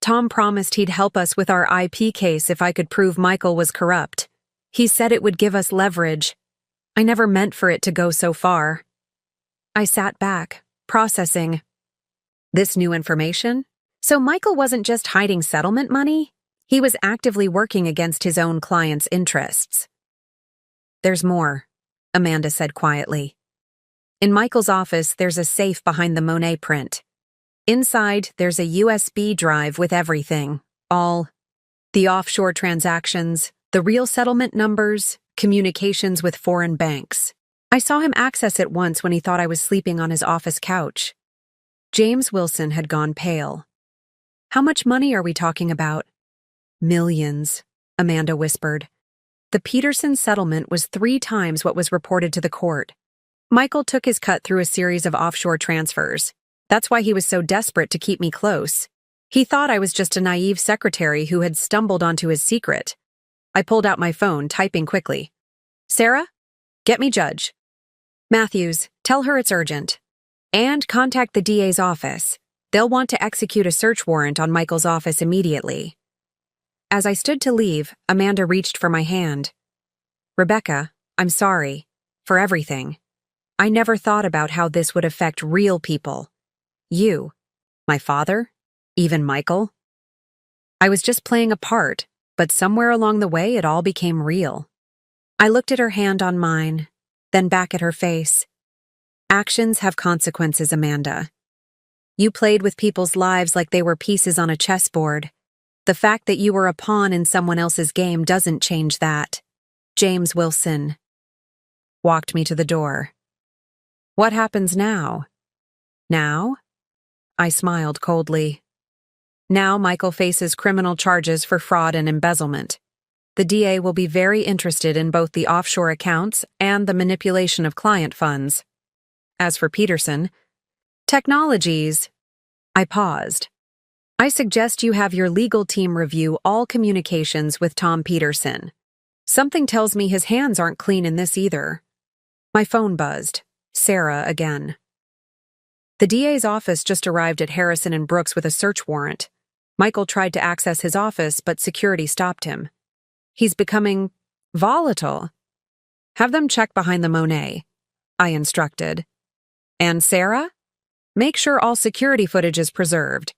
[SPEAKER 1] "Tom promised he'd help us with our IP case if I could prove Michael was corrupt. He said it would give us leverage. I never meant for it to go so far." I sat back, processing. This new information? So Michael wasn't just hiding settlement money? He was actively working against his own clients' interests. "There's more," Amanda said quietly. "In Michael's office, there's a safe behind the Monet print. Inside, there's a USB drive with everything. All the offshore transactions, the real settlement numbers, communications with foreign banks. I saw him access it once when he thought I was sleeping on his office couch." James Wilson had gone pale. "How much money are we talking about?" "Millions," Amanda whispered. "The Peterson settlement was 3 times what was reported to the court. Michael took his cut through a series of offshore transfers. That's why he was so desperate to keep me close. He thought I was just a naive secretary who had stumbled onto his secret." I pulled out my phone, typing quickly. "Sarah, get me Judge. Matthews, tell her it's urgent. And contact the DA's office. They'll want to execute a search warrant on Michael's office immediately. As I stood to leave, Amanda reached for my hand. Rebecca, I'm sorry. For everything. I never thought about how this would affect real people. You. My father. Even Michael. I was just playing a part, but somewhere along the way it all became real. I looked at her hand on mine, then back at her face. Actions have consequences, Amanda. You played with people's lives like they were pieces on a chessboard. The fact that you were a pawn in someone else's game doesn't change that. James Wilson walked me to the door. What happens now? Now? I smiled coldly. Now Michael faces criminal charges for fraud and embezzlement. The DA will be very interested in both the offshore accounts and the manipulation of client funds. As for Peterson, technologies. I paused. I suggest you have your legal team review all communications with Tom Peterson. Something tells me his hands aren't clean in this either. My phone buzzed. Sarah again. The DA's office just arrived at Harrison and Brooks with a search warrant. Michael tried to access his office, but security stopped him. He's becoming volatile. Have them check behind the Monet, I instructed. And Sarah? Make sure all security footage is preserved.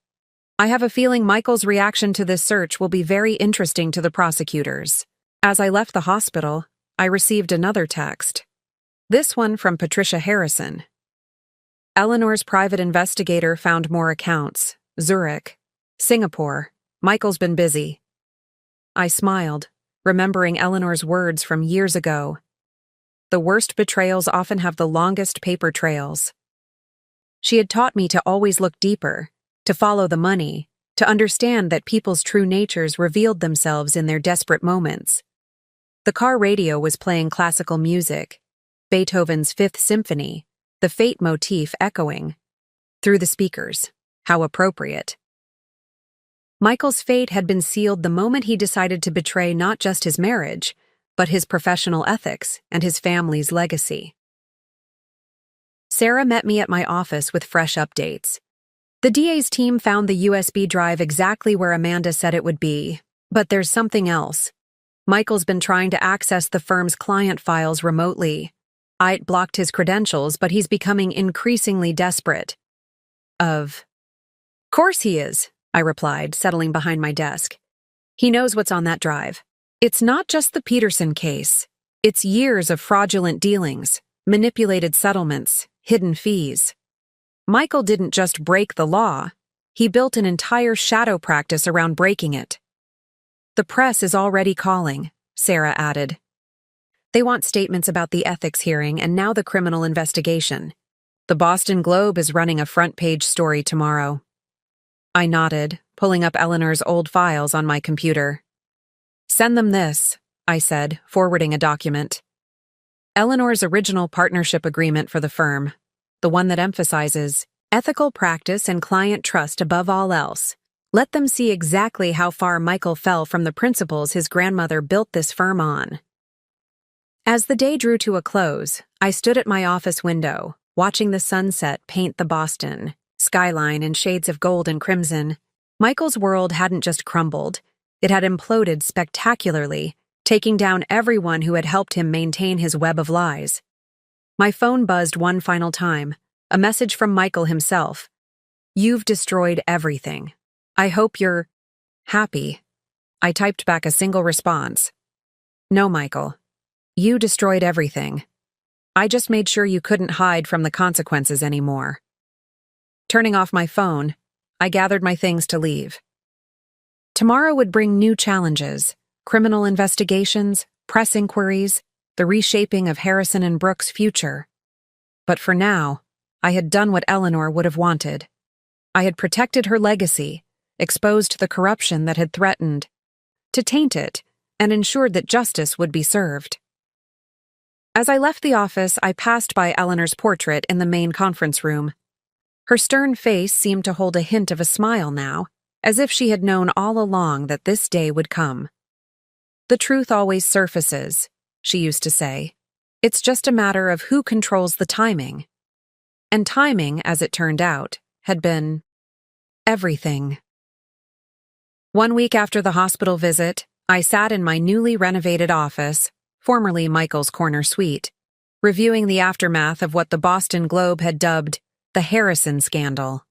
[SPEAKER 1] I have a feeling Michael's reaction to this search will be very interesting to the prosecutors. As I left the hospital, I received another text. This one from Patricia Harrison. Eleanor's private investigator found more accounts. Zurich. Singapore. Michael's been busy. I smiled, remembering Eleanor's words from years ago. The worst betrayals often have the longest paper trails. She had taught me to always look deeper, to follow the money, to understand that people's true natures revealed themselves in their desperate moments. The car radio was playing classical music, Beethoven's Fifth Symphony, the Fate motif echoing through the speakers. How appropriate. Michael's fate had been sealed the moment he decided to betray not just his marriage, but his professional ethics and his family's legacy. Sarah met me at my office with fresh updates. The DA's team found the USB drive exactly where Amanda said it would be, but there's something else. Michael's been trying to access the firm's client files remotely. I'd blocked his credentials, but he's becoming increasingly desperate. Of course he is, I replied, settling behind my desk. He knows what's on that drive. It's not just the Peterson case. It's years of fraudulent dealings, manipulated settlements, hidden fees. Michael didn't just break the law. He built an entire shadow practice around breaking it. The press is already calling, Sarah added. They want statements about the ethics hearing and now the criminal investigation. The Boston Globe is running a front-page story tomorrow. I nodded, pulling up Eleanor's old files on my computer. Send them this, I said, forwarding a document. Eleanor's original partnership agreement for the firm, the one that emphasizes ethical practice and client trust above all else. Let them see exactly how far Michael fell from the principles his grandmother built this firm on. As the day drew to a close, I stood at my office window, watching the sunset paint the Boston skyline in shades of gold and crimson. Michael's world hadn't just crumbled, it had imploded spectacularly, taking down everyone who had helped him maintain his web of lies. My phone buzzed one final time, a message from Michael himself. You've destroyed everything. I hope you're happy. I typed back a single response. No, Michael. You destroyed everything. I just made sure you couldn't hide from the consequences anymore. Turning off my phone, I gathered my things to leave. Tomorrow would bring new challenges, criminal investigations, press inquiries, the reshaping of Harrison and Brooks' future. But for now, I had done what Eleanor would have wanted. I had protected her legacy, exposed the corruption that had threatened to taint it, and ensured that justice would be served. As I left the office, I passed by Eleanor's portrait in the main conference room. Her stern face seemed to hold a hint of a smile now, as if she had known all along that this day would come. The truth always surfaces, she used to say. It's just a matter of who controls the timing. And timing, as it turned out, had been everything. 1 week after the hospital visit, I sat in my newly renovated office, formerly Michael's corner suite, reviewing the aftermath of what the Boston Globe had dubbed the Harrison scandal.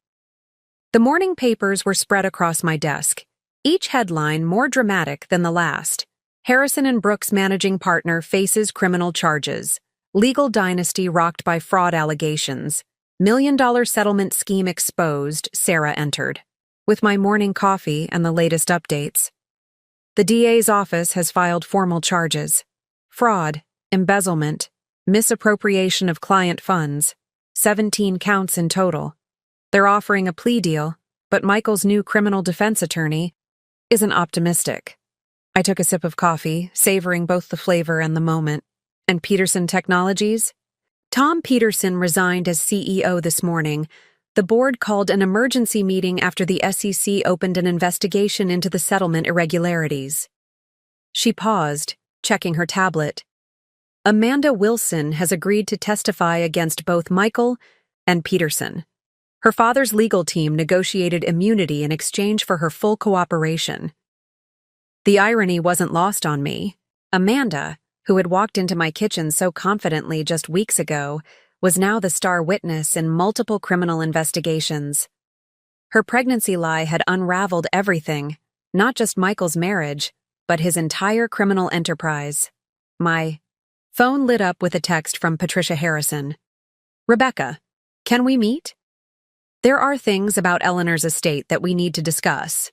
[SPEAKER 1] The morning papers were spread across my desk, each headline more dramatic than the last. Harrison and Brooks' managing partner faces criminal charges. Legal dynasty rocked by fraud allegations. $1 million settlement scheme exposed, Sarah entered. With my morning coffee and the latest updates. The DA's office has filed formal charges. Fraud, embezzlement, misappropriation of client funds. 17 counts in total. They're offering a plea deal, but Michael's new criminal defense attorney isn't optimistic. I took a sip of coffee, savoring both the flavor and the moment. And Peterson Technologies? Tom Peterson resigned as CEO this morning. The board called an emergency meeting after the SEC opened an investigation into the settlement irregularities. She paused, checking her tablet. Amanda Wilson has agreed to testify against both Michael and Peterson. Her father's legal team negotiated immunity in exchange for her full cooperation. The irony wasn't lost on me. Amanda, who had walked into my kitchen so confidently just weeks ago, was now the star witness in multiple criminal investigations. Her pregnancy lie had unraveled everything, not just Michael's marriage, but his entire criminal enterprise. My phone lit up with a text from Patricia Harrison. Rebecca, can we meet? There are things about Eleanor's estate that we need to discuss.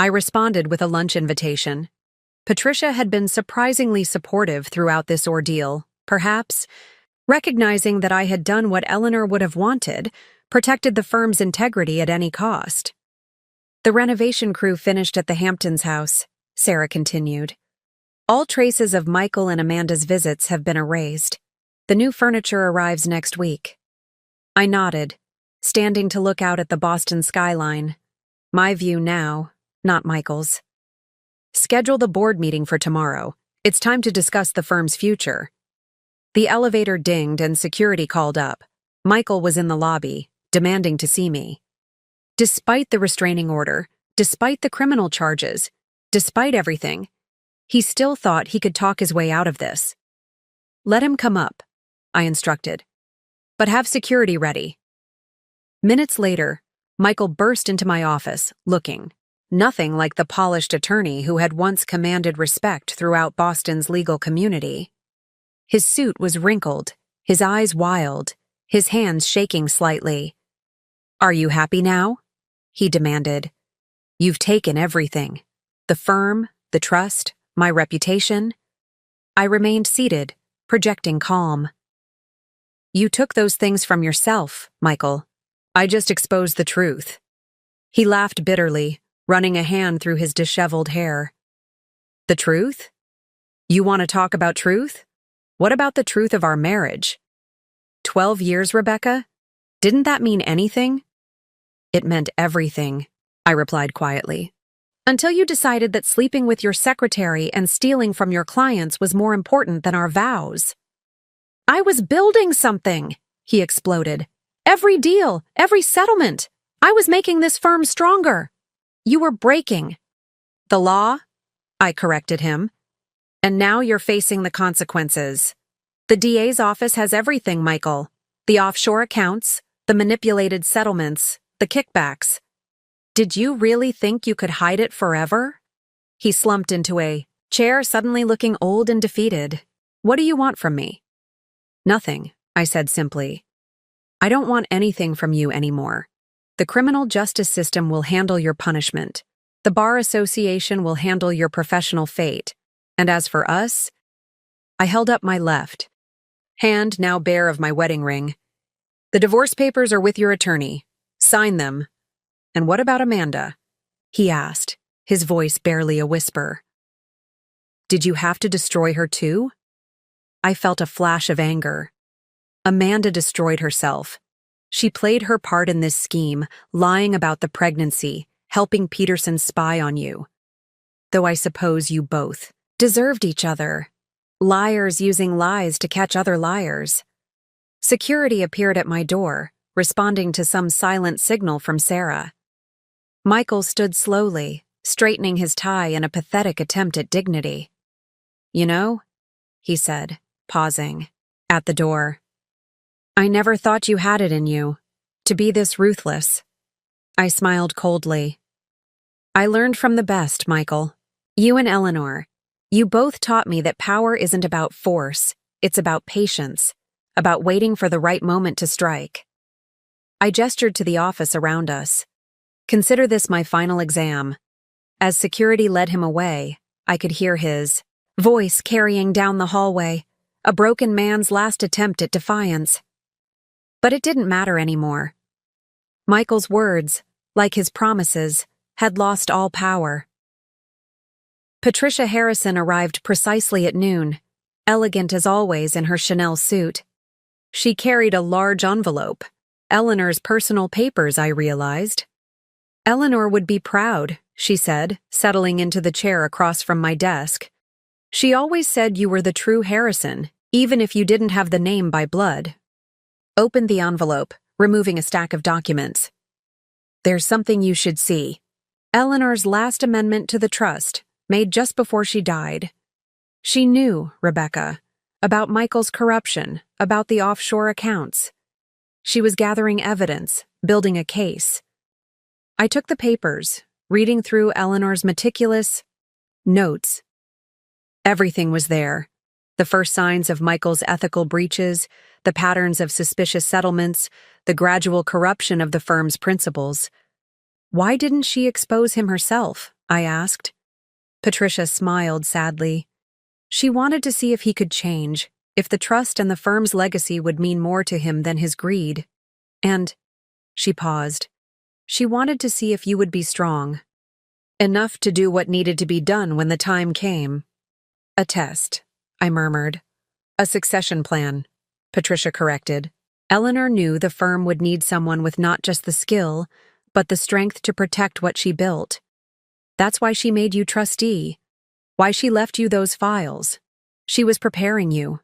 [SPEAKER 1] I responded with a lunch invitation. Patricia had been surprisingly supportive throughout this ordeal, perhaps recognizing that I had done what Eleanor would have wanted, protected the firm's integrity at any cost. The renovation crew finished at the Hamptons house, Sarah continued. All traces of Michael and Amanda's visits have been erased. The new furniture arrives next week. I nodded, standing to look out at the Boston skyline. My view now, not Michael's. Schedule the board meeting for tomorrow. It's time to discuss the firm's future. The elevator dinged and security called up. Michael was in the lobby, demanding to see me. Despite the restraining order, despite the criminal charges, despite everything, he still thought he could talk his way out of this. Let him come up, I instructed. But have security ready. Minutes later, Michael burst into my office, looking nothing like the polished attorney who had once commanded respect throughout Boston's legal community. His suit was wrinkled, his eyes wild, his hands shaking slightly. Are you happy now? He demanded. You've taken everything. The firm, the trust, my reputation. I remained seated, projecting calm. You took those things from yourself, Michael. I just exposed the truth. He laughed bitterly, running a hand through his disheveled hair. The truth? You want to talk about truth? What about the truth of our marriage? 12 years, Rebecca? Didn't that mean anything? It meant everything, I replied quietly. Until you decided that sleeping with your secretary and stealing from your clients was more important than our vows. I was building something, he exploded. Every deal, every settlement. I was making this firm stronger. You were breaking the law, I corrected him. And now you're facing the consequences. The DA's office has everything, Michael. The offshore accounts, the manipulated settlements, the kickbacks. Did you really think you could hide it forever? He slumped into a chair, suddenly looking old and defeated. What do you want from me? Nothing, I said simply. I don't want anything from you anymore. The criminal justice system will handle your punishment. The Bar Association will handle your professional fate. And as for us, I held up my left hand, now bare of my wedding ring. The divorce papers are with your attorney. Sign them. And what about Amanda? He asked, his voice barely a whisper. Did you have to destroy her too? I felt a flash of anger. Amanda destroyed herself. She played her part in this scheme, lying about the pregnancy, helping Peterson spy on you. Though I suppose you both deserved each other. Liars using lies to catch other liars. Security appeared at my door, responding to some silent signal from Sarah. Michael stood slowly, straightening his tie in a pathetic attempt at dignity. "You know," he said, pausing, at the door, "I never thought you had it in you, to be this ruthless." I smiled coldly. "I learned from the best, Michael. You and Eleanor. You both taught me that power isn't about force, it's about patience, about waiting for the right moment to strike." I gestured to the office around us. "Consider this my final exam." As security led him away, I could hear his voice carrying down the hallway, a broken man's last attempt at defiance. But it didn't matter anymore. Michael's words, like his promises, had lost all power. Patricia Harrison arrived precisely at noon, elegant as always in her Chanel suit. She carried a large envelope, Eleanor's personal papers, I realized. "Eleanor would be proud," she said, settling into the chair across from my desk. "She always said you were the true Harrison, even if you didn't have the name by blood." Opened the envelope, removing a stack of documents. "There's something you should see. Eleanor's last amendment to the trust, made just before she died. She knew, Rebecca, about Michael's corruption, about the offshore accounts. She was gathering evidence, building a case." I took the papers, reading through Eleanor's meticulous notes. Everything was there. The first signs of Michael's ethical breaches, the patterns of suspicious settlements, the gradual corruption of the firm's principals. "Why didn't she expose him herself?" I asked. Patricia smiled sadly. She wanted to see if he could change, if the trust and the firm's legacy would mean more to him than his greed. And, she paused, she wanted to see if you would be strong. Enough to do what needed to be done when the time came. "A test," I murmured. "A succession plan," Patricia corrected. Eleanor knew the firm would need someone with not just the skill, but the strength to protect what she built. That's why she made you trustee, why she left you those files. She was preparing you.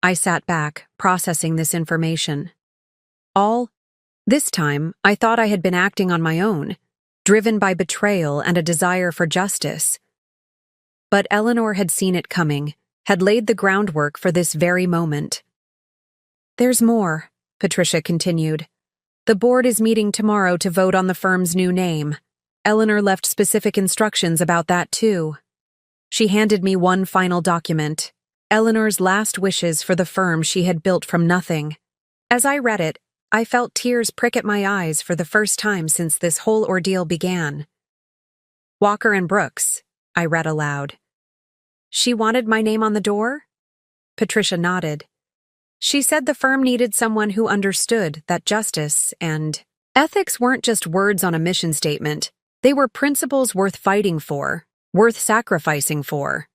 [SPEAKER 1] I sat back, processing this information. This time, I thought I had been acting on my own, driven by betrayal and a desire for justice. But Eleanor had seen it coming, had laid the groundwork for this very moment. "There's more," Patricia continued. "The board is meeting tomorrow to vote on the firm's new name. Eleanor left specific instructions about that too." She handed me one final document, Eleanor's last wishes for the firm she had built from nothing. As I read it, I felt tears prick at my eyes for the first time since this whole ordeal began. "Walker and Brooks," I read aloud. "She wanted my name on the door?" Patricia nodded. "She said the firm needed someone who understood that justice and ethics weren't just words on a mission statement. They were principles worth fighting for, worth sacrificing for."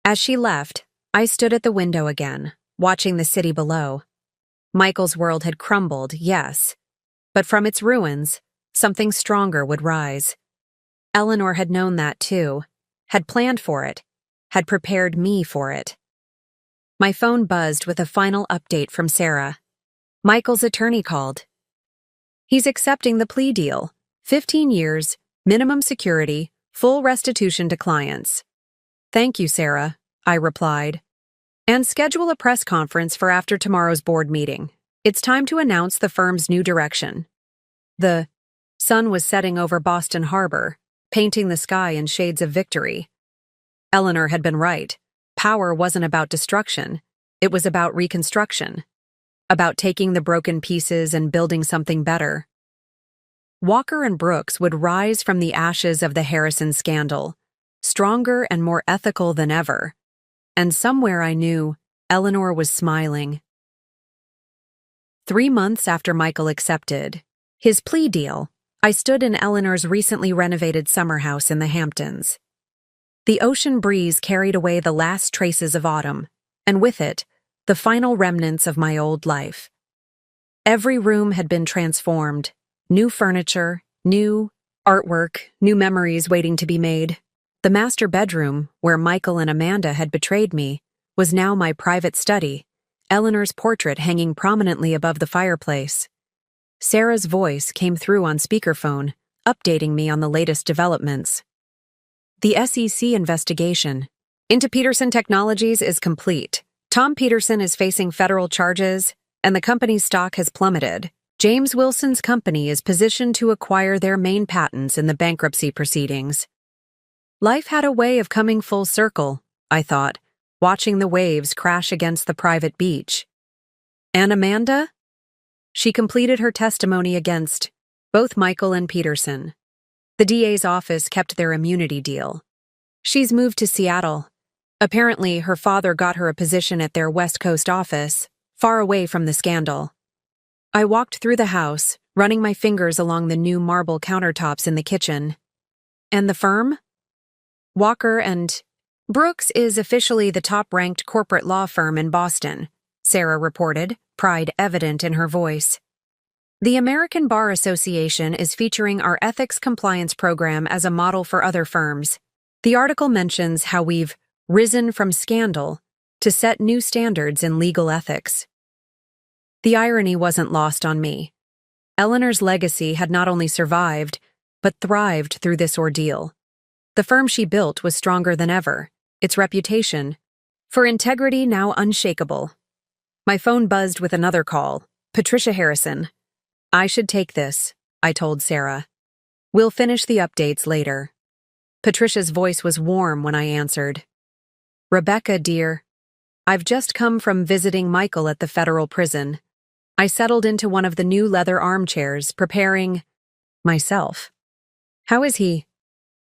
[SPEAKER 1] As she left, I stood at the window again, watching the city below. Michael's world had crumbled, yes, but from its ruins, something stronger would rise. Eleanor had known that too, had planned for it, had prepared me for it. My phone buzzed with a final update from Sarah. Michael's attorney called. "He's accepting the plea deal. 15 years, minimum security, full restitution to clients." "Thank you, Sarah," I replied. "And schedule a press conference for after tomorrow's board meeting. It's time to announce the firm's new direction." The sun was setting over Boston Harbor, painting the sky in shades of victory. Eleanor had been right. Power wasn't about destruction. It was about reconstruction. About taking the broken pieces and building something better. Walker and Brooks would rise from the ashes of the Harrison scandal, stronger and more ethical than ever. And somewhere I knew Eleanor was smiling. 3 months after Michael accepted his plea deal, I stood in Eleanor's recently renovated summer house in the Hamptons. The ocean breeze carried away the last traces of autumn, and with it, the final remnants of my old life. Every room had been transformed. New furniture, new artwork, new memories waiting to be made. The master bedroom, where Michael and Amanda had betrayed me, was now my private study, Eleanor's portrait hanging prominently above the fireplace. Sarah's voice came through on speakerphone, updating me on the latest developments. The SEC investigation into Peterson Technologies is complete. Tom Peterson is facing federal charges, and the company's stock has plummeted. James Wilson's company is positioned to acquire their main patents in the bankruptcy proceedings. Life had a way of coming full circle, I thought, watching the waves crash against the private beach. And Amanda? She completed her testimony against both Michael and Peterson. The DA's office kept their immunity deal. She's moved to Seattle. Apparently, her father got her a position at their West Coast office, far away from the scandal. I walked through the house, running my fingers along the new marble countertops in the kitchen. And the firm? Walker and Brooks is officially the top-ranked corporate law firm in Boston, Sarah reported, pride evident in her voice. The American Bar Association is featuring our ethics compliance program as a model for other firms. The article mentions how we've risen from scandal to set new standards in legal ethics. The irony wasn't lost on me. Eleanor's legacy had not only survived, but thrived through this ordeal. The firm she built was stronger than ever, its reputation for integrity now unshakable. My phone buzzed with another call. Patricia Harrison. I should take this, I told Sarah. We'll finish the updates later. Patricia's voice was warm when I answered. Rebecca, dear, I've just come from visiting Michael at the federal prison. I settled into one of the new leather armchairs, preparing myself. How is he?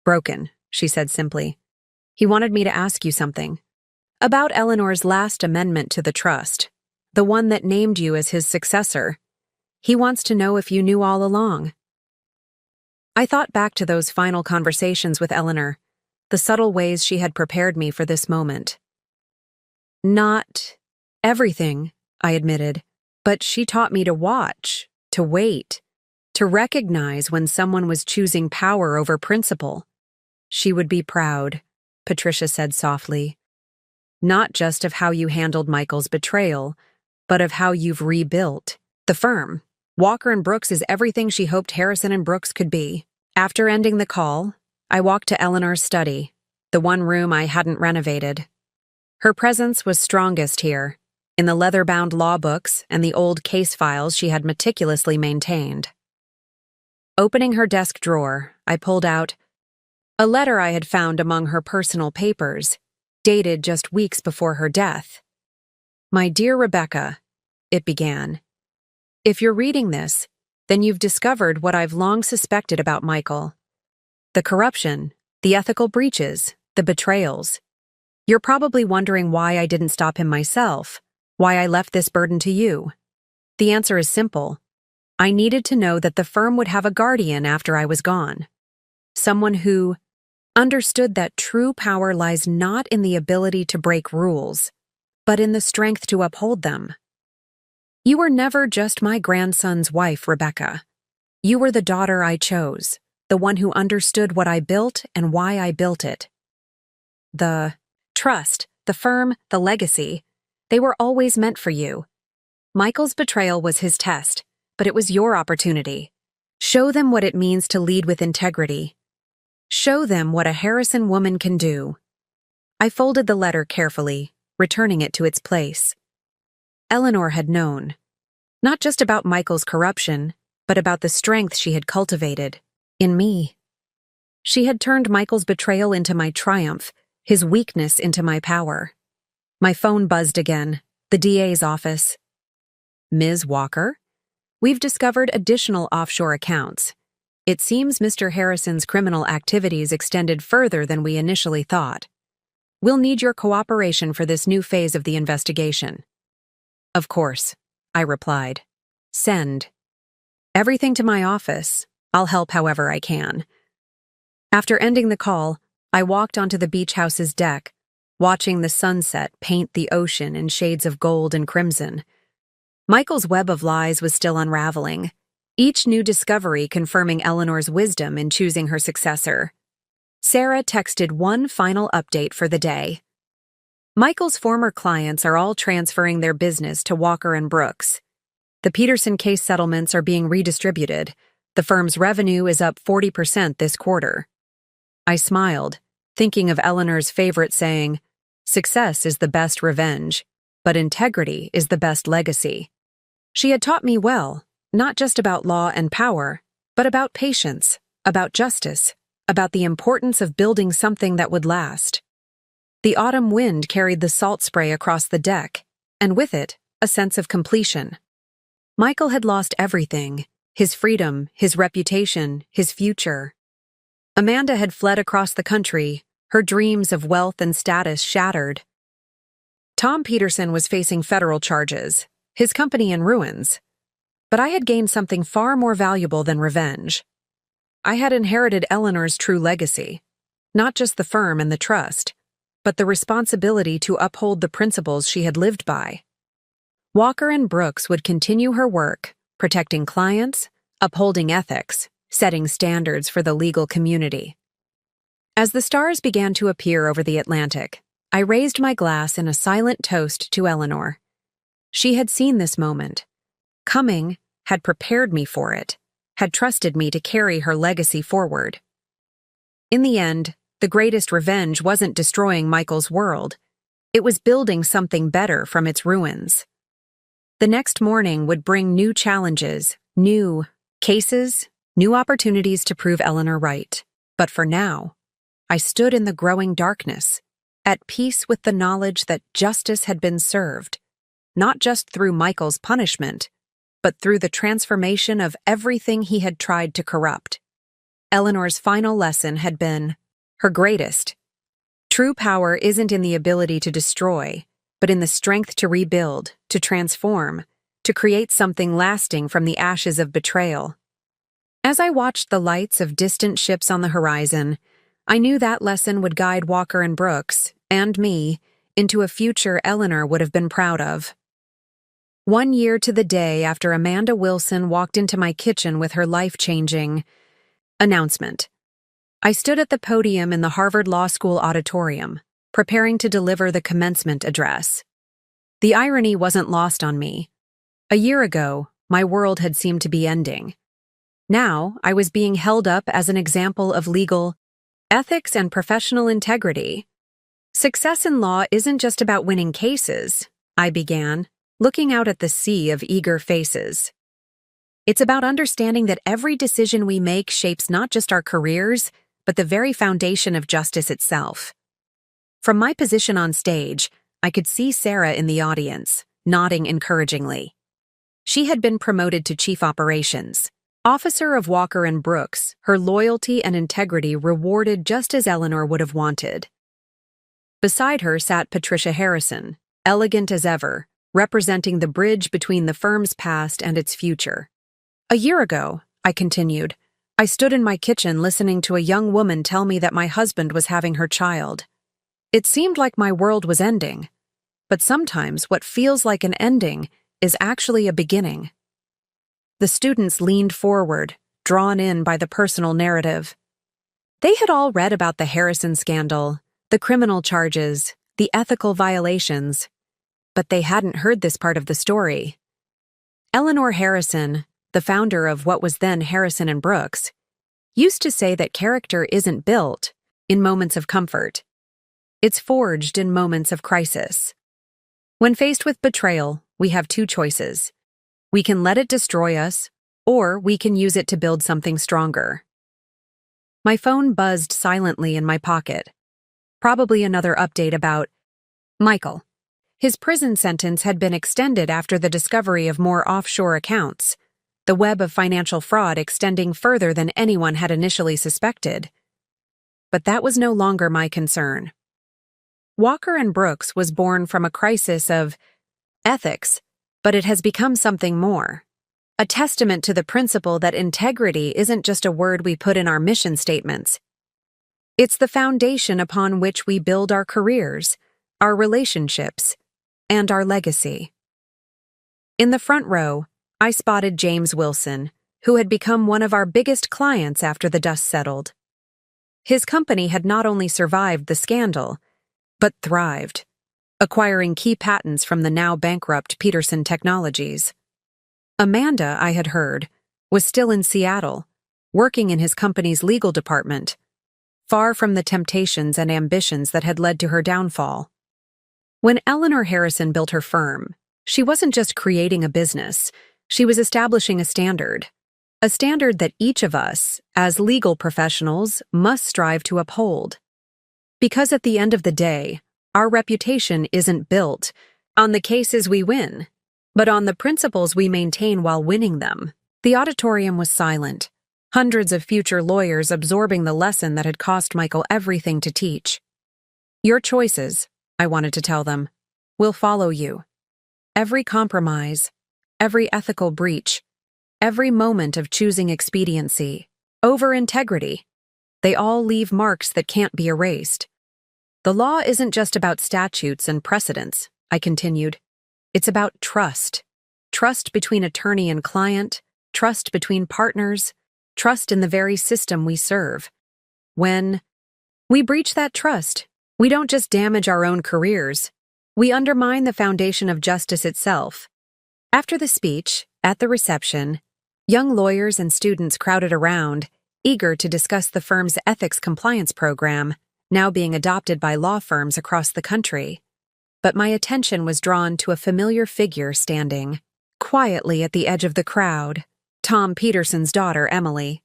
[SPEAKER 1] Broken, she said simply. He wanted me to ask you something. About Eleanor's last amendment to the trust, the one that named you as his successor. He wants to know if you knew all along. I thought back to those final conversations with Eleanor, the subtle ways she had prepared me for this moment. Not everything, I admitted, but she taught me to watch, to wait, to recognize when someone was choosing power over principle. She would be proud, Patricia said softly. Not just of how you handled Michael's betrayal, but of how you've rebuilt the firm. Walker and Brooks is everything she hoped Harrison and Brooks could be. After ending the call, I walked to Eleanor's study, the one room I hadn't renovated. Her presence was strongest here, in the leather-bound law books and the old case files she had meticulously maintained. Opening her desk drawer, I pulled out a letter I had found among her personal papers, dated just weeks before her death. My dear Rebecca, it began. If you're reading this, then you've discovered what I've long suspected about Michael. The corruption, the ethical breaches, the betrayals. You're probably wondering why I didn't stop him myself, why I left this burden to you. The answer is simple. I needed to know that the firm would have a guardian after I was gone. Someone who understood that true power lies not in the ability to break rules, but in the strength to uphold them. You were never just my grandson's wife, Rebecca. You were the daughter I chose, the one who understood what I built and why I built it. The trust, the firm, the legacy, they were always meant for you. Michael's betrayal was his test, but it was your opportunity. Show them what it means to lead with integrity. Show them what a Harrison woman can do. I folded the letter carefully, returning it to its place. Eleanor had known, not just about Michael's corruption, but about the strength she had cultivated in me. She had turned Michael's betrayal into my triumph, his weakness into my power. My phone buzzed again, the DA's office. Ms. Walker? We've discovered additional offshore accounts. It seems Mr. Harrison's criminal activities extended further than we initially thought. We'll need your cooperation for this new phase of the investigation. Of course, I replied. Send. Everything to my office. I'll help however I can. After ending the call, I walked onto the beach house's deck, watching the sunset paint the ocean in shades of gold and crimson. Michael's web of lies was still unraveling, each new discovery confirming Eleanor's wisdom in choosing her successor. Sarah texted one final update for the day. Michael's former clients are all transferring their business to Walker and Brooks. The Peterson case settlements are being redistributed, The firm's revenue is up 40% this quarter. I smiled, thinking of Eleanor's favorite saying, "Success is the best revenge, but integrity is the best legacy." She had taught me well, not just about law and power, but about patience, about justice, about the importance of building something that would last. The autumn wind carried the salt spray across the deck, and with it, a sense of completion. Michael had lost everything: his freedom, his reputation, his future. Amanda had fled across the country, her dreams of wealth and status shattered. Tom Peterson was facing federal charges, his company in ruins. But I had gained something far more valuable than revenge. I had inherited Eleanor's true legacy, not just the firm and the trust, but the responsibility to uphold the principles she had lived by. Walker & Brooks would continue her work, protecting clients, upholding ethics, setting standards for the legal community. As the stars began to appear over the Atlantic, I raised my glass in a silent toast to Eleanor. She had seen this moment, coming, had prepared me for it, had trusted me to carry her legacy forward. In the end, the greatest revenge wasn't destroying Michael's world. It was building something better from its ruins. The next morning would bring new challenges, new cases, new opportunities to prove Eleanor right. But for now, I stood in the growing darkness, at peace with the knowledge that justice had been served, not just through Michael's punishment, but through the transformation of everything he had tried to corrupt. Eleanor's final lesson had been her greatest. True power isn't in the ability to destroy, but in the strength to rebuild, to transform, to create something lasting from the ashes of betrayal. As I watched the lights of distant ships on the horizon, I knew that lesson would guide Walker & Brooks, and me, into a future Eleanor would have been proud of. 1 year to the day after Amanda Wilson walked into my kitchen with her life-changing announcement, I stood at the podium in the Harvard Law School auditorium, preparing to deliver the commencement address. The irony wasn't lost on me. A year ago, my world had seemed to be ending. Now, I was being held up as an example of legal ethics and professional integrity. Success in law isn't just about winning cases, I began, looking out at the sea of eager faces. It's about understanding that every decision we make shapes not just our careers, but the very foundation of justice itself. From my position on stage, I could see Sarah in the audience, nodding encouragingly. She had been promoted to Chief Operations Officer of Walker & Brooks, her loyalty and integrity rewarded just as Eleanor would have wanted. Beside her sat Patricia Harrison, elegant as ever, representing the bridge between the firm's past and its future. A year ago, I continued, I stood in my kitchen listening to a young woman tell me that my husband was having her child. It seemed like my world was ending, but sometimes what feels like an ending is actually a beginning. The students leaned forward, drawn in by the personal narrative. They had all read about the Harrison scandal, the criminal charges, the ethical violations, but they hadn't heard this part of the story. Eleanor Harrison, the founder of what was then Harrison & Brooks, used to say that character isn't built in moments of comfort. It's forged in moments of crisis. When faced with betrayal, we have two choices. We can let it destroy us, or we can use it to build something stronger. My phone buzzed silently in my pocket. Probably another update about Michael. His prison sentence had been extended after the discovery of more offshore accounts, the web of financial fraud extending further than anyone had initially suspected. But that was no longer my concern. Walker & Brooks was born from a crisis of ethics, but it has become something more. A testament to the principle that integrity isn't just a word we put in our mission statements. It's the foundation upon which we build our careers, our relationships, and our legacy. In the front row, I spotted James Wilson, who had become one of our biggest clients after the dust settled. His company had not only survived the scandal, but thrived, acquiring key patents from the now bankrupt Peterson Technologies. Amanda, I had heard, was still in Seattle, working in his company's legal department, far from the temptations and ambitions that had led to her downfall. When Eleanor Harrison built her firm, she wasn't just creating a business, she was establishing a standard that each of us, as legal professionals, must strive to uphold. Because at the end of the day, our reputation isn't built on the cases we win, but on the principles we maintain while winning them. The auditorium was silent, hundreds of future lawyers absorbing the lesson that had cost Michael everything to teach. Your choices, I wanted to tell them, will follow you. Every compromise, every ethical breach, every moment of choosing expediency over integrity, they all leave marks that can't be erased. The law isn't just about statutes and precedents, I continued. It's about trust. Trust between attorney and client, trust between partners, trust in the very system we serve. When we breach that trust, we don't just damage our own careers, we undermine the foundation of justice itself. After the speech, at the reception, young lawyers and students crowded around, eager to discuss the firm's ethics compliance program, now being adopted by law firms across the country. But my attention was drawn to a familiar figure standing quietly at the edge of the crowd, Tom Peterson's daughter, Emily.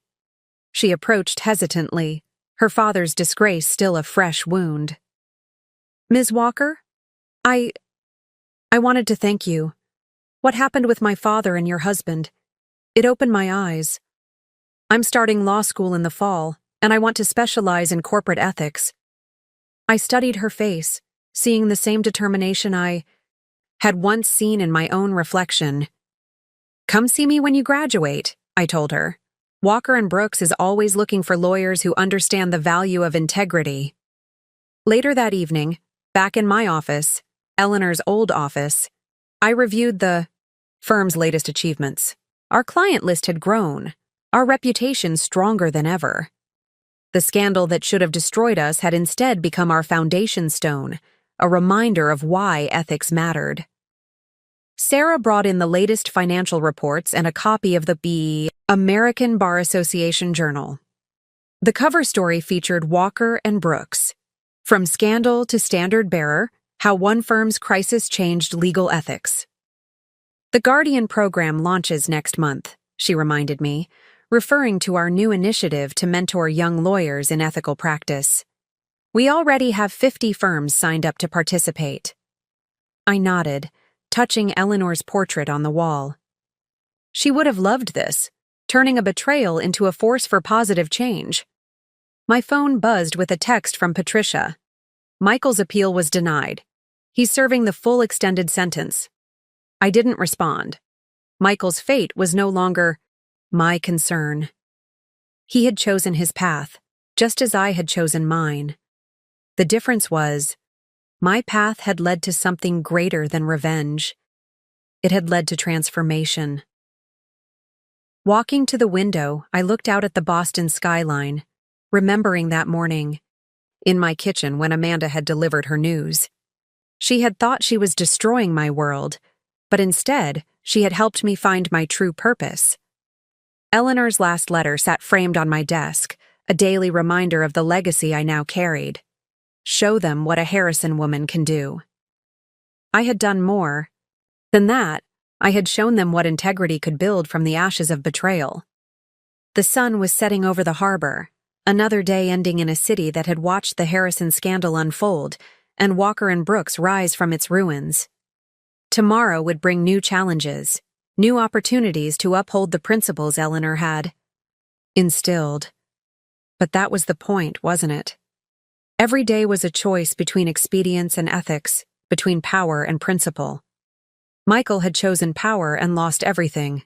[SPEAKER 1] She approached hesitantly, her father's disgrace still a fresh wound. Ms. Walker, I wanted to thank you. What happened with my father and your husband? It opened my eyes. I'm starting law school in the fall, and I want to specialize in corporate ethics. I studied her face, seeing the same determination I had once seen in my own reflection. Come see me when you graduate, I told her. Walker & Brooks is always looking for lawyers who understand the value of integrity. Later that evening, back in my office, Eleanor's old office, I reviewed the firm's latest achievements. Our client list had grown, our reputation stronger than ever. The scandal that should have destroyed us had instead become our foundation stone, a reminder of why ethics mattered. Sarah brought in the latest financial reports and a copy of the American Bar Association Journal. The cover story featured Walker & Brooks, from scandal to standard bearer, how one firm's crisis changed legal ethics. The Guardian program launches next month, she reminded me, referring to our new initiative to mentor young lawyers in ethical practice. We already have 50 firms signed up to participate. I nodded, touching Eleanor's portrait on the wall. She would have loved this, turning a betrayal into a force for positive change. My phone buzzed with a text from Patricia. Michael's appeal was denied. He's serving the full extended sentence. I didn't respond. Michael's fate was no longer my concern. He had chosen his path, just as I had chosen mine. The difference was, my path had led to something greater than revenge. It had led to transformation. Walking to the window, I looked out at the Boston skyline, remembering that morning, in my kitchen when Amanda had delivered her news. She had thought she was destroying my world, but instead, she had helped me find my true purpose. Eleanor's last letter sat framed on my desk, a daily reminder of the legacy I now carried. Show them what a Harrison woman can do. I had done more than that. I had shown them what integrity could build from the ashes of betrayal. The sun was setting over the harbor, another day ending in a city that had watched the Harrison scandal unfold and Walker & Brooks rise from its ruins. Tomorrow would bring new challenges, new opportunities to uphold the principles Eleanor had instilled. But that was the point, wasn't it? Every day was a choice between expedience and ethics, between power and principle. Michael had chosen power and lost everything.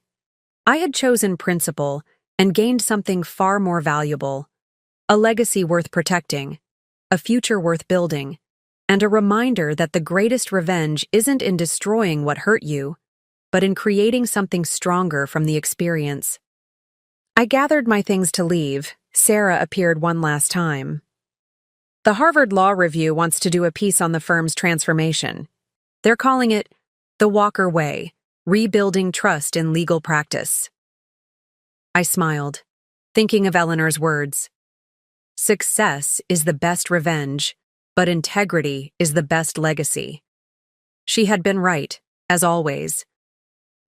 [SPEAKER 1] I had chosen principle and gained something far more valuable, a legacy worth protecting, a future worth building, and a reminder that the greatest revenge isn't in destroying what hurt you, but in creating something stronger from the experience. I gathered my things to leave. Sarah appeared one last time. The Harvard Law Review wants to do a piece on the firm's transformation. They're calling it The Walker Way, Rebuilding Trust in Legal Practice. I smiled, thinking of Eleanor's words. Success is the best revenge, but integrity is the best legacy. She had been right, as always.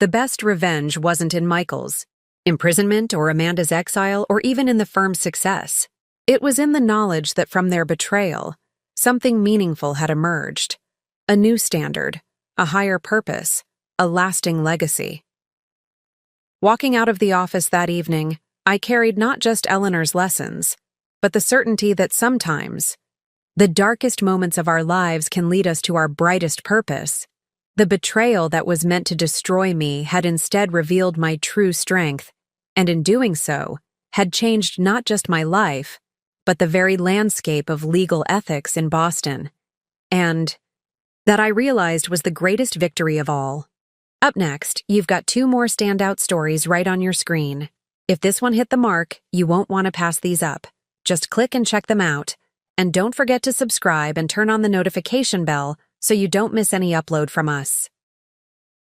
[SPEAKER 1] The best revenge wasn't in Michael's imprisonment or Amanda's exile or even in the firm's success. It was in the knowledge that from their betrayal, something meaningful had emerged. A new standard, a higher purpose, a lasting legacy. Walking out of the office that evening, I carried not just Eleanor's lessons, but the certainty that sometimes, the darkest moments of our lives can lead us to our brightest purpose. The betrayal that was meant to destroy me had instead revealed my true strength, and in doing so, had changed not just my life, but the very landscape of legal ethics in Boston. And that I realized was the greatest victory of all. Up next, you've got 2 more standout stories right on your screen. If this one hit the mark, you won't want to pass these up. Just click and check them out. And don't forget to subscribe and turn on the notification bell so you don't miss any upload from us.